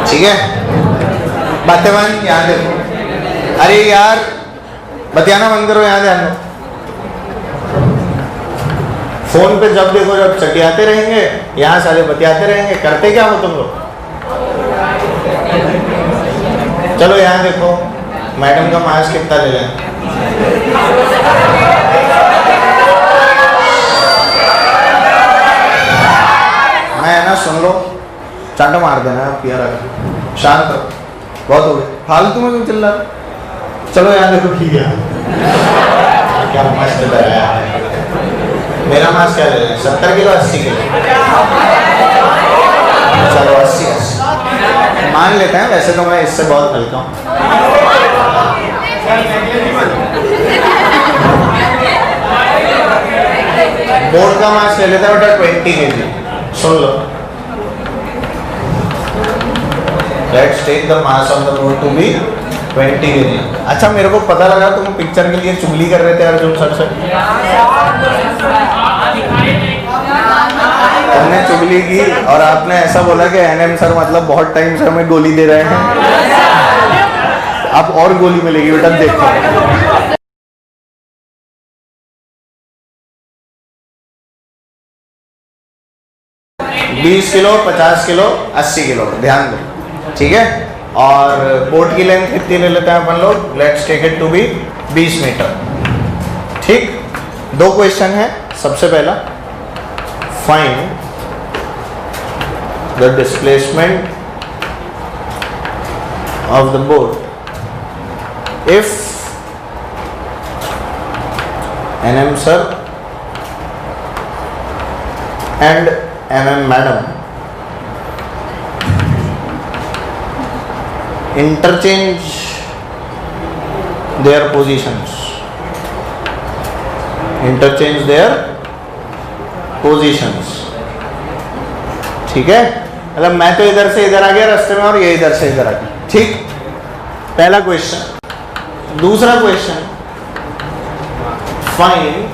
[SPEAKER 1] ठीक है, बातें मान, यहाँ देखो। अरे यार बतियाना बंद करो, यहाँ ध्यान दो। फोन पे जब देखो जब चटियाते रहेंगे, यहाँ सारे बतियाते रहेंगे, करते क्या हो तुम लोग। चलो यहाँ देखो, मैडम का मार्क्स कितना ले लें। मैं ना सुन लो, चांटा मार देना है पिया रहा, शांत रहो, बहुत हो गए, फालतू में क्यों चिल्ला रहे। चलो यहाँ देखो, ठीक है, क्या मस्त लगाया है। मेरा मार्क्स क्या ले लें, 70 किलो 80 किलो। चलो 80 मान लेते हैं, वैसे तो मैं इससे बहुत हल्का हूँ। बोर्ड का मार्क्स ले लेते हैं बेटा 20 kg। Soon low, Let's take the mass of the boat to be 20 kg। अच्छा मेरे को पता लगा तुम पिक्चर के लिए चुगली कर रहे थे अर्जुन सर से। तुमने चुगली की और आपने ऐसा बोला कि एनएम सर मतलब बहुत टाइम से हमें गोली दे रहे हैं। अब और गोली मिलेगी बेटा, देखो। 20 किलो, 50 किलो, 80 किलो, ध्यान दो, ठीक है। और बोट की लेंथ कितनी ले लेते हैं अपन लोग? Let's take it to be 20 metre, ठीक। दो क्वेश्चन है। सबसे पहला, find the displacement of the boat if NM sir and MM madam interchange their positions, ठीक है। मतलब मैं तो इधर से इधर आ गया रास्ते में और ये इधर से इधर आ गया, ठीक। पहला क्वेश्चन। दूसरा question, find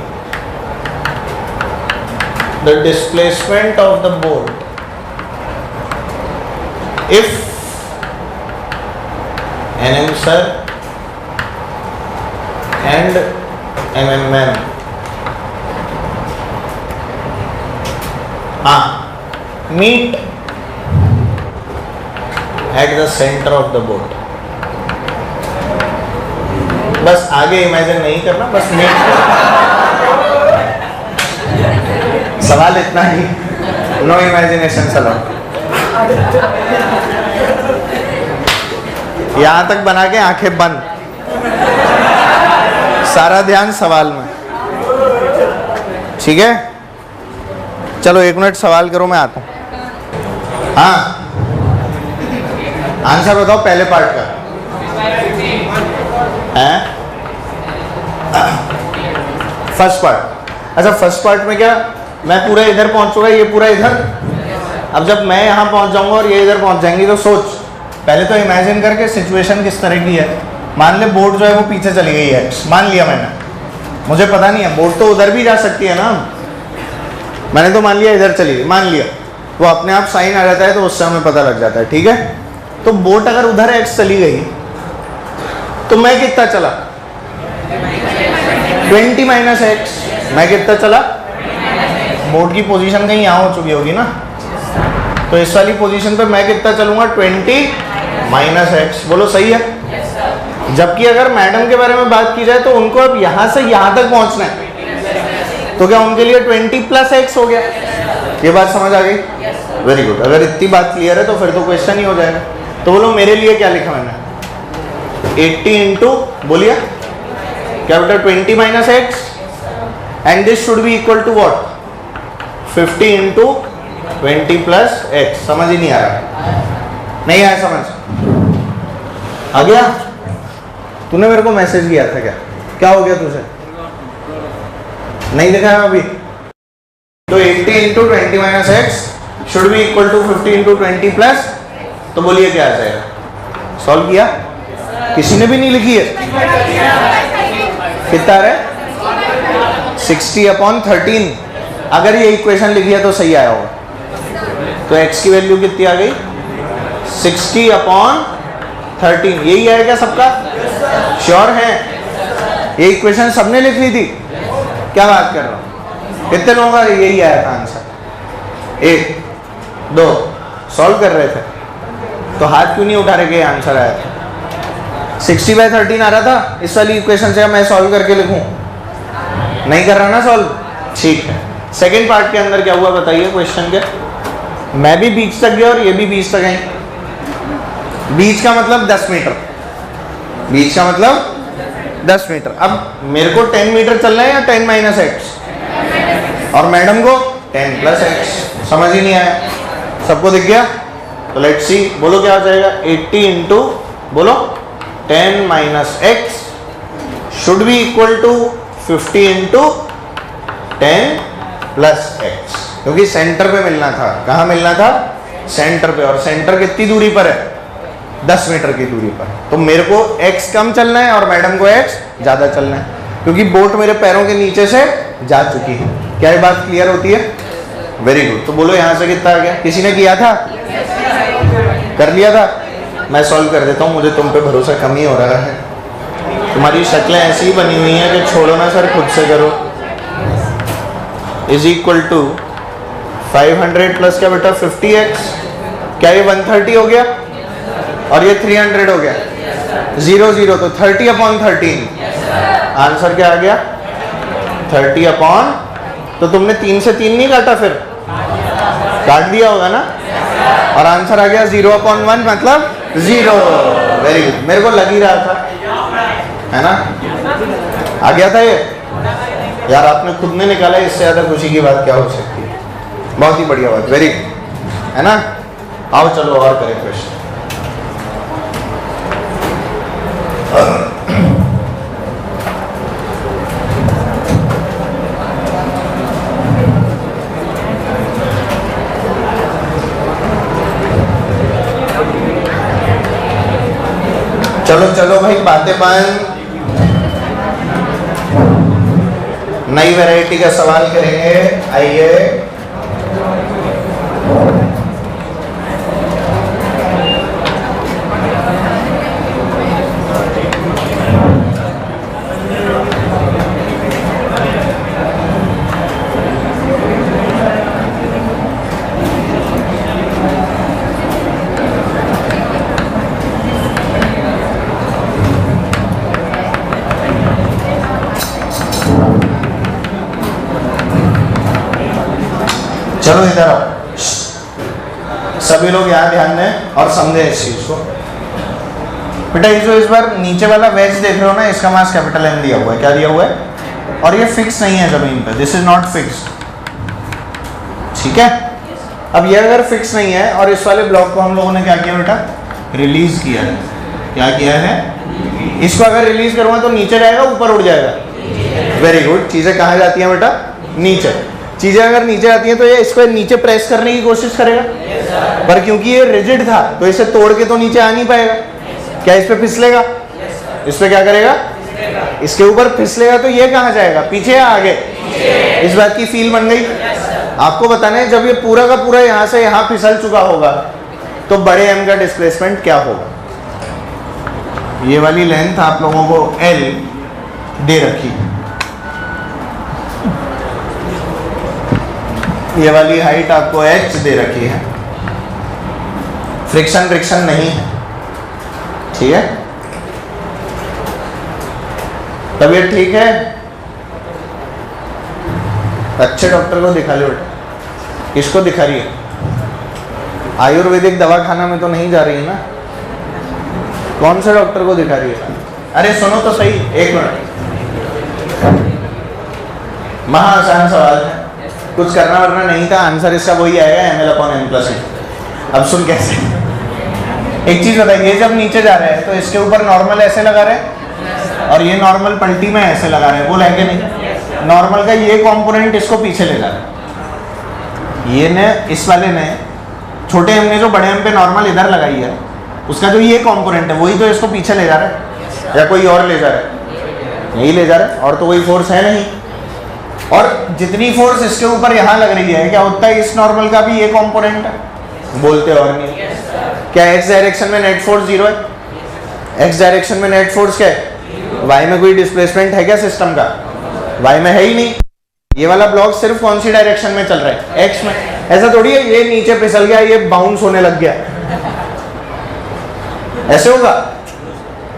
[SPEAKER 1] the displacement of the boat if NM sir and MM ma'am meet at the center of the boat। बस आगे इमेजिन नहीं करना, बस मीट। सवाल इतना ही, नो इमेजिनेशन सवाल। यहां तक बना के आंखें बंद, सारा ध्यान सवाल में, ठीक है। चलो 1 मिनट सवाल करो, मैं आता हूं। हाँ, आंसर बताओ पहले पार्ट का है। First part. अच्छा, फर्स्ट पार्ट में क्या, मैं पूरा इधर पहुंचूंगा, ये पूरा इधर। अब जब मैं यहां पहुंच जाऊंगा और ये इधर पहुंच जाएंगी, तो सोच, पहले तो इमेजिन करके सिचुएशन किस तरह की है। मान ले बोट जो है वो पीछे चली गई है, मान लिया मैंने, मुझे पता नहीं है, बोट तो उधर भी जा सकती है ना। मैंने तो मान लिया इधर चली गई, मान लिया, वो अपने आप साइन आ जाता है, तो उससे हमें पता लग जाता है, ठीक है। तो बोट अगर उधर एक्स चली गई, तो मैं कितना चला? 20 माइनस एक्स। मैं कितना चला? बोट की पोजीशन कहीं यहाँ हो चुकी होगी ना, तो इस वाली पोजीशन पे मैं कितना चलूंगा? 20 माइनस एक्स। बोलो सही है। जबकि अगर मैडम के बारे में बात की जाए, तो उनको अब यहाँ से यहाँ तक पहुँचना है, तो क्या उनके लिए 20 प्लस एक्स हो गया? ये बात समझ आ गई? Very good. अगर इतनी बात क्लियर है तो फिर तो क्वेश्चन ही हो जाएगा। तो बोलो मेरे लिए क्या लिखा मैंने? 80 इंटू, बोलिए क्या बेटा? 20 minus x, and this should be equal to what? 50 into 20 plus x. समझ ही नहीं आ रहा? नहीं आया समझ? आ गया? तूने मेरे को मैसेज किया था क्या? क्या हो गया तुझे? नहीं देखा है अभी? तो 80 into 20 minus x should be equal to 50 into 20 plus, तो बोलिए क्या आ जाएगा? सॉल्व किया? किसी ने भी नहीं लिखी है? कितना है? 60/13। अगर ये इक्वेशन लिखी है तो सही आया होगा। तो x की वैल्यू कितनी आ गई? 60/13। यही है क्या सबका? श्योर है? ये इक्वेशन सबने लिख ली थी? क्या बात कर रहा हूं? कितने लोगों का यही आया था आंसर? 1 2 सॉल्व कर रहे थे, तो हाथ क्यों नहीं उठा रहे? आंसर आया था 60/13 आ रहा था। इस वाली इक्वेशन से मैं सॉल्व करके लिखूं? नहीं कर रहा ना सॉल्व? ठीक है। सेकेंड पार्ट के अंदर क्या हुआ बताइए क्वेश्चन के? मैं भी बीच तक गया और ये भी बीच तक आई। बीच का मतलब 10 मीटर, बीच का मतलब 10 मीटर। अब मेरे को 10 मीटर चलना है या 10 माइनस एक्स, और मैडम को 10 प्लस एक्स। समझ ही नहीं आया? सबको दिख गया? तो लेट्स सी, बोलो क्या हो जाएगा? 80 इंटू, बोलो 10 minus x should be equal to 50 into 10 plus x, क्योंकि सेंटर पे मिलना था। कहाँ मिलना था? सेंटर पे। और सेंटर कितनी दूरी पर है? 10 मीटर की दूरी पर। तो मेरे को x कम चलना है और मैडम को x ज़्यादा चलना है, क्योंकि बोट मेरे पैरों के नीचे से जा चुकी है। क्या ये बात क्लियर होती है? Very good. तो बोलो यहाँ से कितना आ गया? किसी ने किया था? कर लिया था? मैं सॉल्व कर देता हूँ, मुझे तुम पे भरोसा कम ही हो रहा है। तुम्हारी शक्लें ऐसी ही बनी हुई हैं कि छोड़ो ना सर, खुद से करो। इज इक्वल टू 500 प्लस क्या बेटा 50x, क्या ये 130 हो गया और ये 300 हो गया, 0 0 तो 30/13। आंसर क्या आ गया 30/, तो तुमने 3 से 3 नहीं काटा, फिर काट दिया होगा ना, और आंसर आ गया 0/1 मतलब 0। वेरी गुड, मेरे को लग ही रहा था, है ना, आ गया था ये यार, आपने खुद ने निकाला, इससे ज्यादा खुशी की बात क्या हो सकती है। बहुत ही बढ़िया बात, वेरी गुड, है ना। आओ चलो और करें क्वेश्चन। चलो चलो भाई, बातें बंद। नई वैरायटी का सवाल करेंगे, आइए। चलो इधर आओ, सभी लोग यहाँ ध्यान दें और समझें इस चीज को। बेटा ये जो इस बार नीचे वाला वेज देख रहे हो ना, इसका मास कैपिटल M दिया हुआ है, क्या दिया हुआ है, और ये फिक्स नहीं है जमीन पे, दिस इज नॉट फिक्स, ठीक है। अब ये अगर फिक्स नहीं है और इस वाले ब्लॉक को हम लोगों ने क्या किया बेटा, रिलीज किया है। क्या किया है, इसको अगर रिलीज करूँगा तो नीचे जाएगा ऊपर उड़ जाएगा। वेरी गुड, चीजें कहाँ जाती हैं बेटा, नीचे। चीजें अगर नीचे आती हैं तो ये इसको नीचे प्रेस करने की कोशिश करेगा, पर क्योंकि ये रिजिड था तो इसे तोड़ के तो नीचे आ नहीं पाएगा। क्या इस पे फिसलेगा, इस पे क्या करेगा, इसके ऊपर फिसलेगा, तो ये कहाँ जाएगा, पीछे या आगे। इस बात की फील बन गई। आपको बताना है जब ये पूरा का पूरा यहाँ से यहाँ फिसल चुका होगा तो बड़े M का डिस्प्लेसमेंट क्या होगा। ये वाली लेंथ आप लोगों को L दे रखी है, ये वाली हाइट आपको H दे रखी है, फ्रिक्शन नहीं है, ठीक है। तबीयत ठीक है, अच्छे डॉक्टर को दिखा लो बेटा। किसको दिखा रही है, आयुर्वेदिक दवाखाना में तो नहीं जा रही है ना, कौन से डॉक्टर को दिखा रही है। अरे सुनो तो सही, एक मिनट, महा आसान सवाल है, कुछ करना वरना नहीं था, आंसर इसका वही आएगा ml/n+1। अब सुन कैसे, एक चीज बताइए, जब नीचे जा रहे हैं तो इसके ऊपर नॉर्मल ऐसे लगा रहे हैं और ये नॉर्मल पलटी में ऐसे लगा रहे हैं, वो लेंगे नहीं, नॉर्मल का ये कंपोनेंट इसको पीछे ले जा रहा है। ये ने इस वाले ने छोटे M ने जो बड़े M पे नॉर्मल इधर लगाई है, उसका जो ये कंपोनेंट है वही तो इसको पीछे ले जा रहा है, या कोई और ले जा रहा है, यही ले जा रहा है, और तो कोई फोर्स है नहीं। और जितनी फोर्स इसके ऊपर यहाँ लग रही है, क्या उतना इस नॉर्मल का भी ये कंपोनेंट है, बोलते और नहीं। क्या x डायरेक्शन में नेट फोर्स 0 है, x डायरेक्शन में नेट फोर्स क्या है, y में कोई डिस्प्लेसमेंट है क्या सिस्टम का, y में है ही नहीं। ये वाला ब्लॉक सिर्फ कौन सी डायरेक्शन में चल रहा है, x में। ऐसा थोड़ी है ये नीचे फिसल गया, ये बाउंस होने लग गया, ऐसे होगा।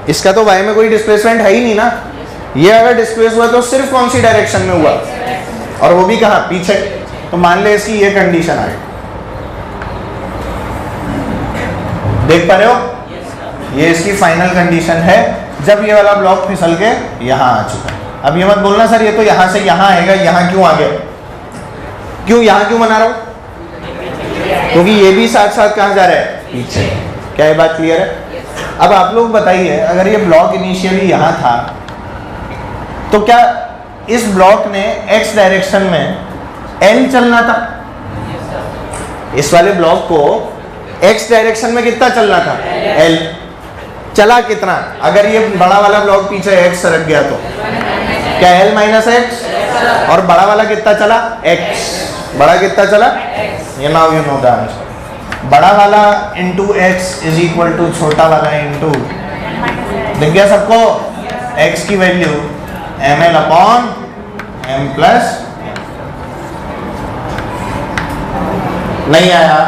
[SPEAKER 1] इसका तो y में कोई डिस्प्लेसमेंट है ही नहीं ना, ये अगर डिस्प्लेस हुआ तो सिर्फ कौन सी डायरेक्शन में हुआ, और वो भी कहाँ, पीछे। तो मान ले इसकी ये कंडीशन आए, देख पा रहे हो, ये इसकी फाइनल कंडीशन है जब ये वाला ब्लॉक फिसल के यहाँ आ चुका है। अब ये मत बोलना सर ये तो यहाँ से यहाँ आएगा, यहाँ क्यों आ गया, क्यों यहाँ क्यों बना रहा हूँ, क्योंकि ये भी साथ साथ कहाँ जा रहा है, पीछे। क्या ये बात क्लियर है। अब आप लोग बताइए, अगर ये ब्लॉक इनिशियली यहाँ था तो क्या इस ब्लॉक ने x डायरेक्शन में L चलना था, इस वाले ब्लॉक को x डायरेक्शन में कितना चलना था, L। चला कितना, अगर ये बड़ा वाला ब्लॉक पीछे x सरक गया तो क्या L-x, और बड़ा वाला कितना चला, x, बड़ा कितना चला, ये now you know the answer. बड़ा वाला into x is equal to छोटा वाला इंटू, दिख गया सबको, x की value ml upon m plus, नहीं आया?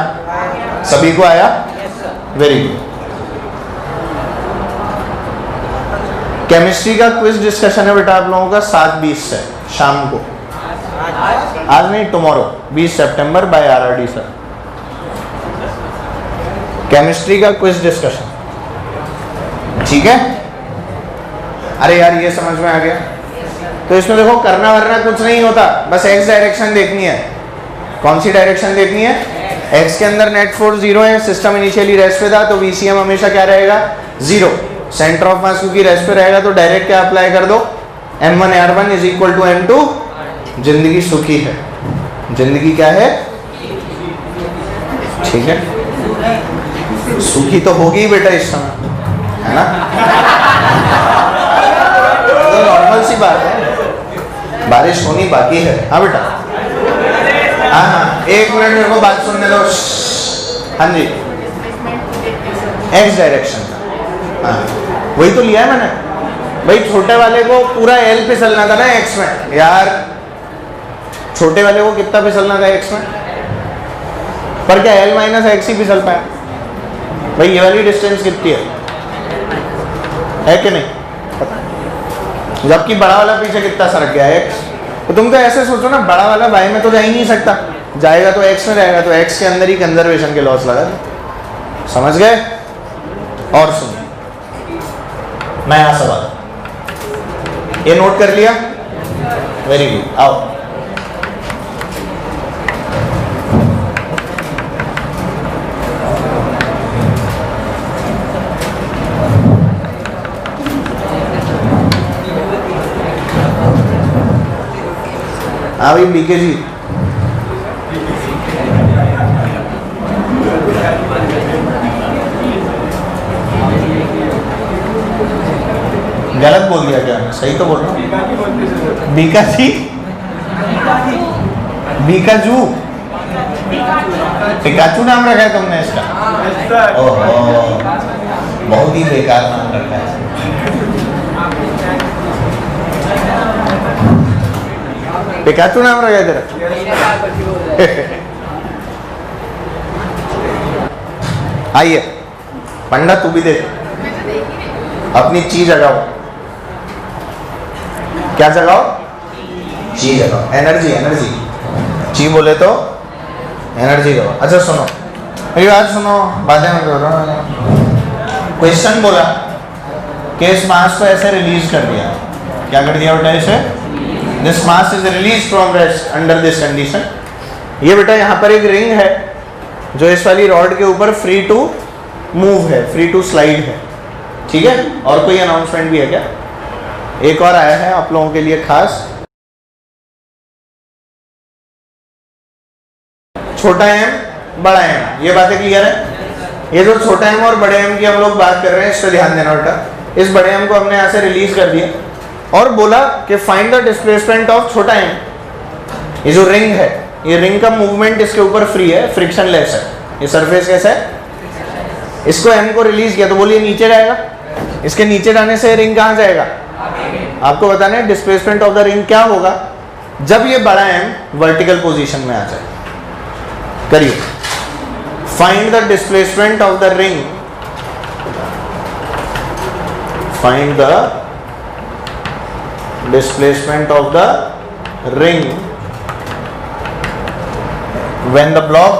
[SPEAKER 1] सभी को आया? Very good. केमिस्ट्री का क्विज डिस्कशन है बेटा आप लोगों का 7:20 से शाम को, आज नहीं टुमारो 20 सितंबर बाय RRD सर। केमिस्ट्री का क्विज डिस्कशन, ठीक है? अरे यार ये समझ में आ गया? तो इसमें देखो करना वरना कुछ नहीं होता, बस एक्स डायरेक्शन देखनी है। कौन सी डायरेक्शन देखनी है? एक्स के अंदर नेट फोर्स 0 है, सिस्टम इनिशियली रेस्ट पे था तो VCM हमेशा क्या रहेगा? 0। सेंटर ऑफ मास क्योंकि रेस्ट पे रहेगा तो डायरेक्ट क्या अप्लाई कर दो? M1R1 is equal to M2। जिंदगी सुखी है, जिंदगी क्या है? ठीक है, सुखी तो होगी बेटा इस समय, है ना? तो नॉर्मल सी बात है, बारिश होनी बाकी है। हाँ बेटा, हाँ 1 मिनट मेरे को बात सुनने दो। हाँ जी, एक्स डायरेक्शन का, हाँ वही तो लिया है मैंने भाई। छोटे वाले को पूरा L फिसलना था ना एक्स में यार, छोटे वाले को कितना फिसलना था एक्स में, पर क्या L माइनस एक्स ही फिसल पाया भाई? ये वाली डिस्टेंस कितनी है कि नहीं? जबकि बड़ा वाला पीछे कितना सरक गया एक्स। तो तुम तो ऐसे सोचो ना, बड़ा वाला y में तो जा ही नहीं सकता, जाएगा तो x में जाएगा, तो x के अंदर ही कंजर्वेशन के लॉस लगा। समझ गए? और सुनिए नया सवाल, ये नोट कर लिया? Very good. आओ भाई बीके जी, गलत बोल दिया क्या? सही तो बोल रहा हूँ। बीका जी, बीकाजू, पिकाचू नाम रखा है तुमने इसका? ओहो, बहुत ही बेकार नाम रखा है। पिकाचू नाम रखा है तेरा? आइए पंडा तू भी देख, अपनी चीज जगाओ। क्या जगाओ? ची जगाओ, एनर्जी। एनर्जी ची बोले तो एनर्जी जगाओ। अच्छा सुनो, मेरी बात सुनो, बातें मत करो। क्वेश्चन बोला कि इस मास को ऐसे रिलीज कर दिया, क्या कर दिया बेटा? इसे this mass is release from rest under this condition. ये बेटा यहाँ पर एक रिंग है जो इस वाली रॉड के ऊपर फ्री टू मूव है, फ्री टू स्लाइड है, ठीक है? और कोई अनाउंसमेंट भी है क्या? एक और आया है आप लोगों के लिए खास। छोटा एम बड़ा एम, ये बातें क्लियर है? ये जो छोटा एम और बड़े एम की हम लोग बात कर रहे हैं, इस पर ध्यान देना बेटा। इस बड़े एम को हमने यहाँ से रिलीज कर दिया और बोला कि फाइंड द डिस्प्लेसमेंट ऑफ छोटा एम। ये जो रिंग है, ये रिंग का मूवमेंट इसके ऊपर फ्री है, फ्रिक्शन लेस है। ये सरफेस कैसा है? इसको एम को रिलीज किया तो बोलिए नीचे जाएगा। इसके नीचे जाने से रिंग कहाँ जाएगा? आपको बताना है डिस्प्लेसमेंट ऑफ द रिंग क्या होगा जब ये बड़ा एम वर्टिकल पोजीशन में आ जाए। करिए, find the displacement of the ring, find the displacement of the ring when the block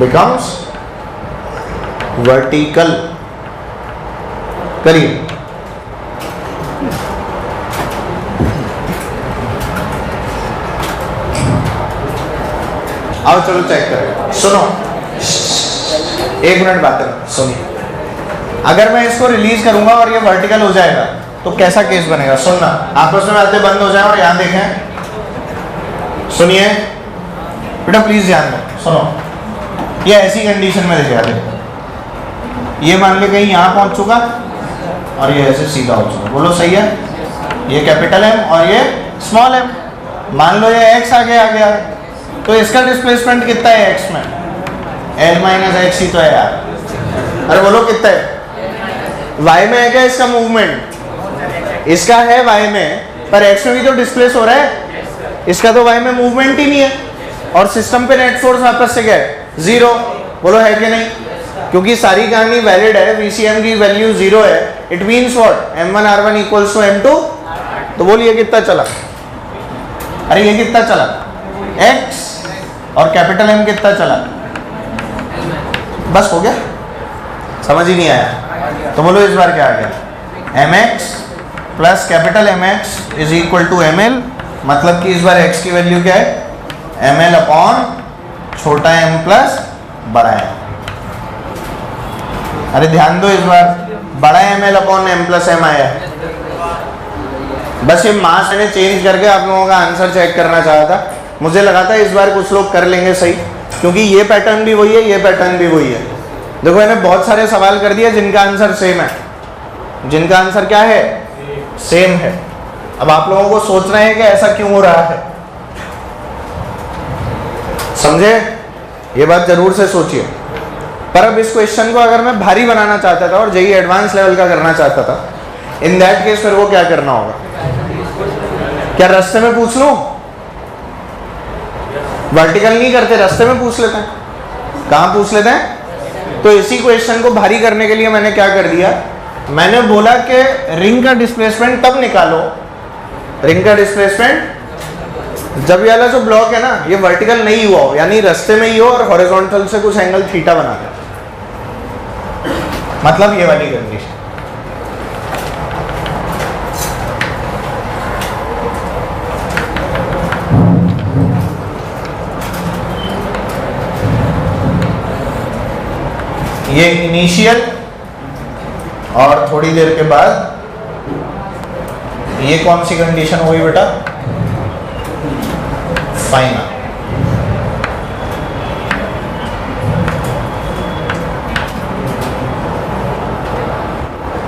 [SPEAKER 1] becomes vertical। करिए, आओ चलो चेक करें। सुनो, 1 मिनट बात करो, सुनिए। अगर मैं इसको रिलीज करूंगा और ये वर्टिकल हो जाएगा तो कैसा केस बनेगा? सुनना, आपस में बातें बंद हो जाए और यहां देखें। सुनिए बेटा, प्लीज ध्यान दो, सुनो। ये ऐसी कंडीशन में दिखा दे, ये मान ले कहीं यहां पहुंच चुका और ये ऐसे सीधा हो चुका। बोलो सही है? ये कैपिटल एम और ये स्मॉल एम। मान लो ये एक्स आगे आ गया तो इसका डिस्प्लेसमेंट कितना है एक्स में? एल माइनस एक्स ही तो है यार। अरे बोलो कितना है? वाई में है क्या इसका मूवमेंट? इसका है वाई में, पर एक्स में भी तो डिस्प्लेस हो रहा है। इसका तो वाई में मूवमेंट ही नहीं है और सिस्टम पे नेट फोर्स वापस से क्या है? 0। बोलो है कि नहीं? क्योंकि सारी कहानी वैलिड है, VCM की वैल्यू 0 है। It means what? M1R1 equals to M2। तो बोलिए कितना चला? अरे ये कितना चला? x और कैपिटल M कितना चला? बस हो गया? समझ ही नहीं आया? तो बोलो इस बार क्या आ गया? mx plus capital mx is equal to ml। मतलब कि इस बार x की वैल्यू क्या है? ml अपॉन छोटा m प्लस बड़ा m। अरे ध्यान दो, इस बार बड़ा ml upon m plus m आया है। बस ये मास मैंने चेंज करके आप लोगों का आंसर चेक करना चाहा था। मुझे लगा था इस बार कुछ लोग कर लेंगे सही, क्योंकि ये पैटर्न भी वही है, ये पैटर्न भी वही है। देखो मैंने बहुत सारे सवाल कर दिए जिनका आंसर सेम है। जिनका आंसर क्या है? सेम है। अब आप लोगों को सोचना है कि ऐसा क्यों हो रहा है। समझे? ये बात जरूर से सोचिए। पर अब इस क्वेश्चन को अगर मैं भारी बनाना चाहता था और जेईई एडवांस लेवल का करना चाहता था, इन दैट केस फिर वो क्या करना होगा? क्या रास्ते में पूछ लूं? वर्टिकल नहीं करते, रास्ते में पूछ लेते हैं। कहां पूछ लेते हैं? तो इसी क्वेश्चन को भारी करने के लिए मैंने क्या कर दिया, मैंने बोला कि रिंग का डिस्प्लेसमेंट तब निकालो, रिंग का डिस्प्लेसमेंट जब ये वाला जो ब्लॉक है ना ये वर्टिकल नहीं हुआ हो, यानी रास्ते में ही हो और हॉरिजॉन्टल से कुछ एंगल थीटा बना दे। मतलब ये वाली कंडीशन। ये इनिशियल और थोड़ी देर के बाद ये कौन सी कंडीशन हुई बेटा? फाइनल।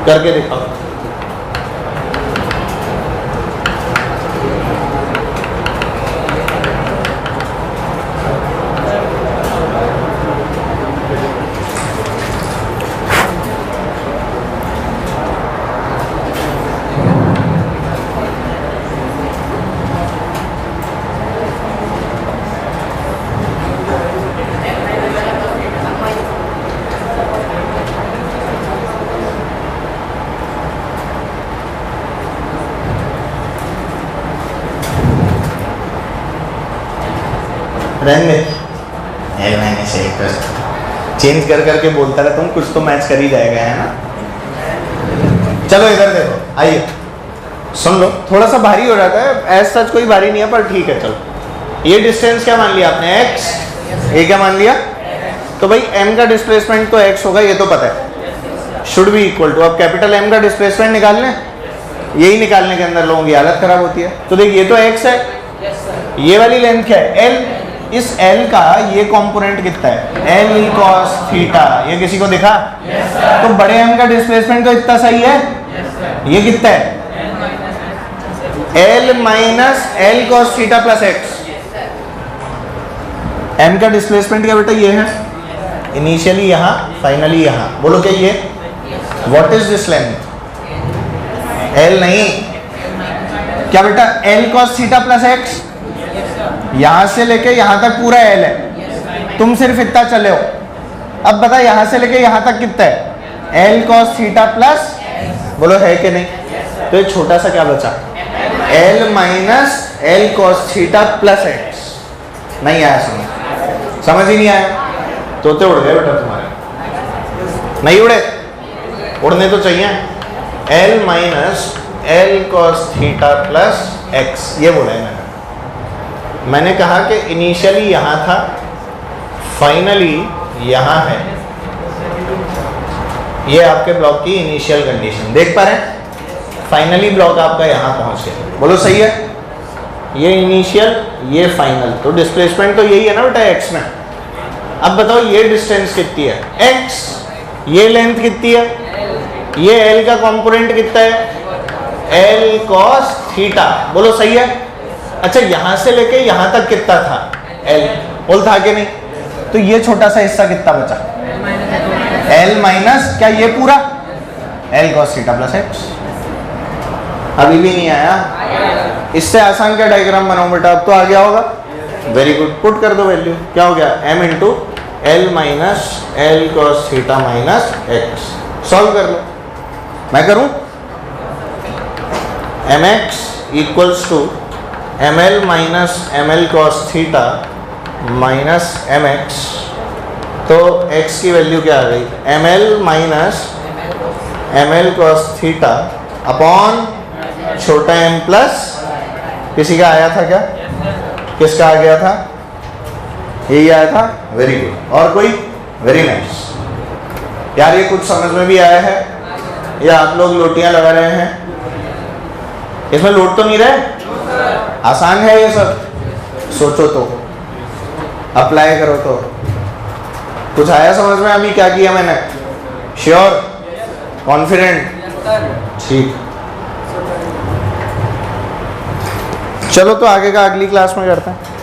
[SPEAKER 1] करके दिखाओ। मैंने सही चेंज कर करके बोलता रहता हूँ, कुछ तो मैच कर ही जाएगा, है ना। चलो इधर देखो, आइए सुन लो। थोड़ा सा भारी हो जाता है, एज सच कोई भारी नहीं है, पर ठीक है। चलो ये डिस्टेंस क्या मान लिया आपने? x। ये क्या मान लिया? तो भाई m का डिस्प्लेसमेंट तो x होगा, ये तो पता है, शुड बी इक्वल टू। अब कैपिटल M का डिस्प्लेसमेंट निकालने, यही निकालने के अंदर लोगों की हालत खराब होती है। तो देख ये तो x है, ये वाली लेंथ क्या है? l। इस L का ये कंपोनेंट कितना है? L cos theta. ये किसी को दिखा? तो बड़े M का डिस्प्लेसमेंट तो इतना सही है। ये कितना है? L minus L cos theta plus x। M का डिस्प्लेसमेंट क्या बेटा? ये है इनिशियली यहाँ, फाइनली यहाँ। बोलो क्या ये? What is this length? L नहीं, क्या बेटा? L cos theta plus x। यहां से लेके यहां तक पूरा L है, तुम सिर्फ इतना चले हो। अब बता यहां से लेके यहां तक कितना है? L cos थीटा प्लस, बोलो है कि नहीं? तो ये छोटा सा क्या बचा? L minus L cos theta plus x। नहीं आया समझ? समझ ही नहीं आया? तोते उड़ गए बेटा तुम्हारे। नहीं उड़े? उड़ने तो चाहिए। L minus L cos theta plus x, ये बोला है मैंने कहा कि इनिशियली यहाँ था, फाइनली यहाँ है। ये आपके ब्लॉक की इनिशियल कंडीशन देख पा रहे हैं? फाइनली ब्लॉक आपका यहाँ पहुँच गया। बोलो सही है? ये इनिशियल, ये फाइनल, तो डिस्प्लेसमेंट तो यही है ना बेटा x में। अब बताओ ये डिस्टेंस कितनी है? x। ये लेंथ कितनी है? ये एल का कंपोनेंट कितना है? एल कॉस थीटा, बोलो सही है। अच्छा यहां से लेके यहां तक कितना था? एल बोल था कि नहीं? तो ये छोटा सा हिस्सा कितना बचा? एल माइनस क्या ये पूरा? L cos theta plus x. अभी भी नहीं आया? इससे आसान क्या डायग्राम बनाऊं बेटा? अब तो आ गया होगा। वेरी गुड, पुट कर दो वैल्यू। क्या हो गया? M into L minus L cos theta minus x. Solve कर लो। मैं करूं? M x equals to M L minus M L cos theta minus M x. तो x की वैल्यू क्या आ गई? M L minus M L cos theta upon छोटा m प्लस, किसी का आया था क्या? किसका आ गया था? यही आया था। Very good. और कोई? वेरी नाइस यार, ये कुछ समझ में भी आया है या आप लोग लोटियां लगा रहे हैं? इसमें लोट तो नहीं रहे? आसान है ये सब, सोचो तो, अप्लाई करो तो। कुछ आया समझ में? अभी क्या किया मैंने? श्योर? कॉन्फिडेंट? ठीक। चलो तो आगे का अगली क्लास में करते हैं।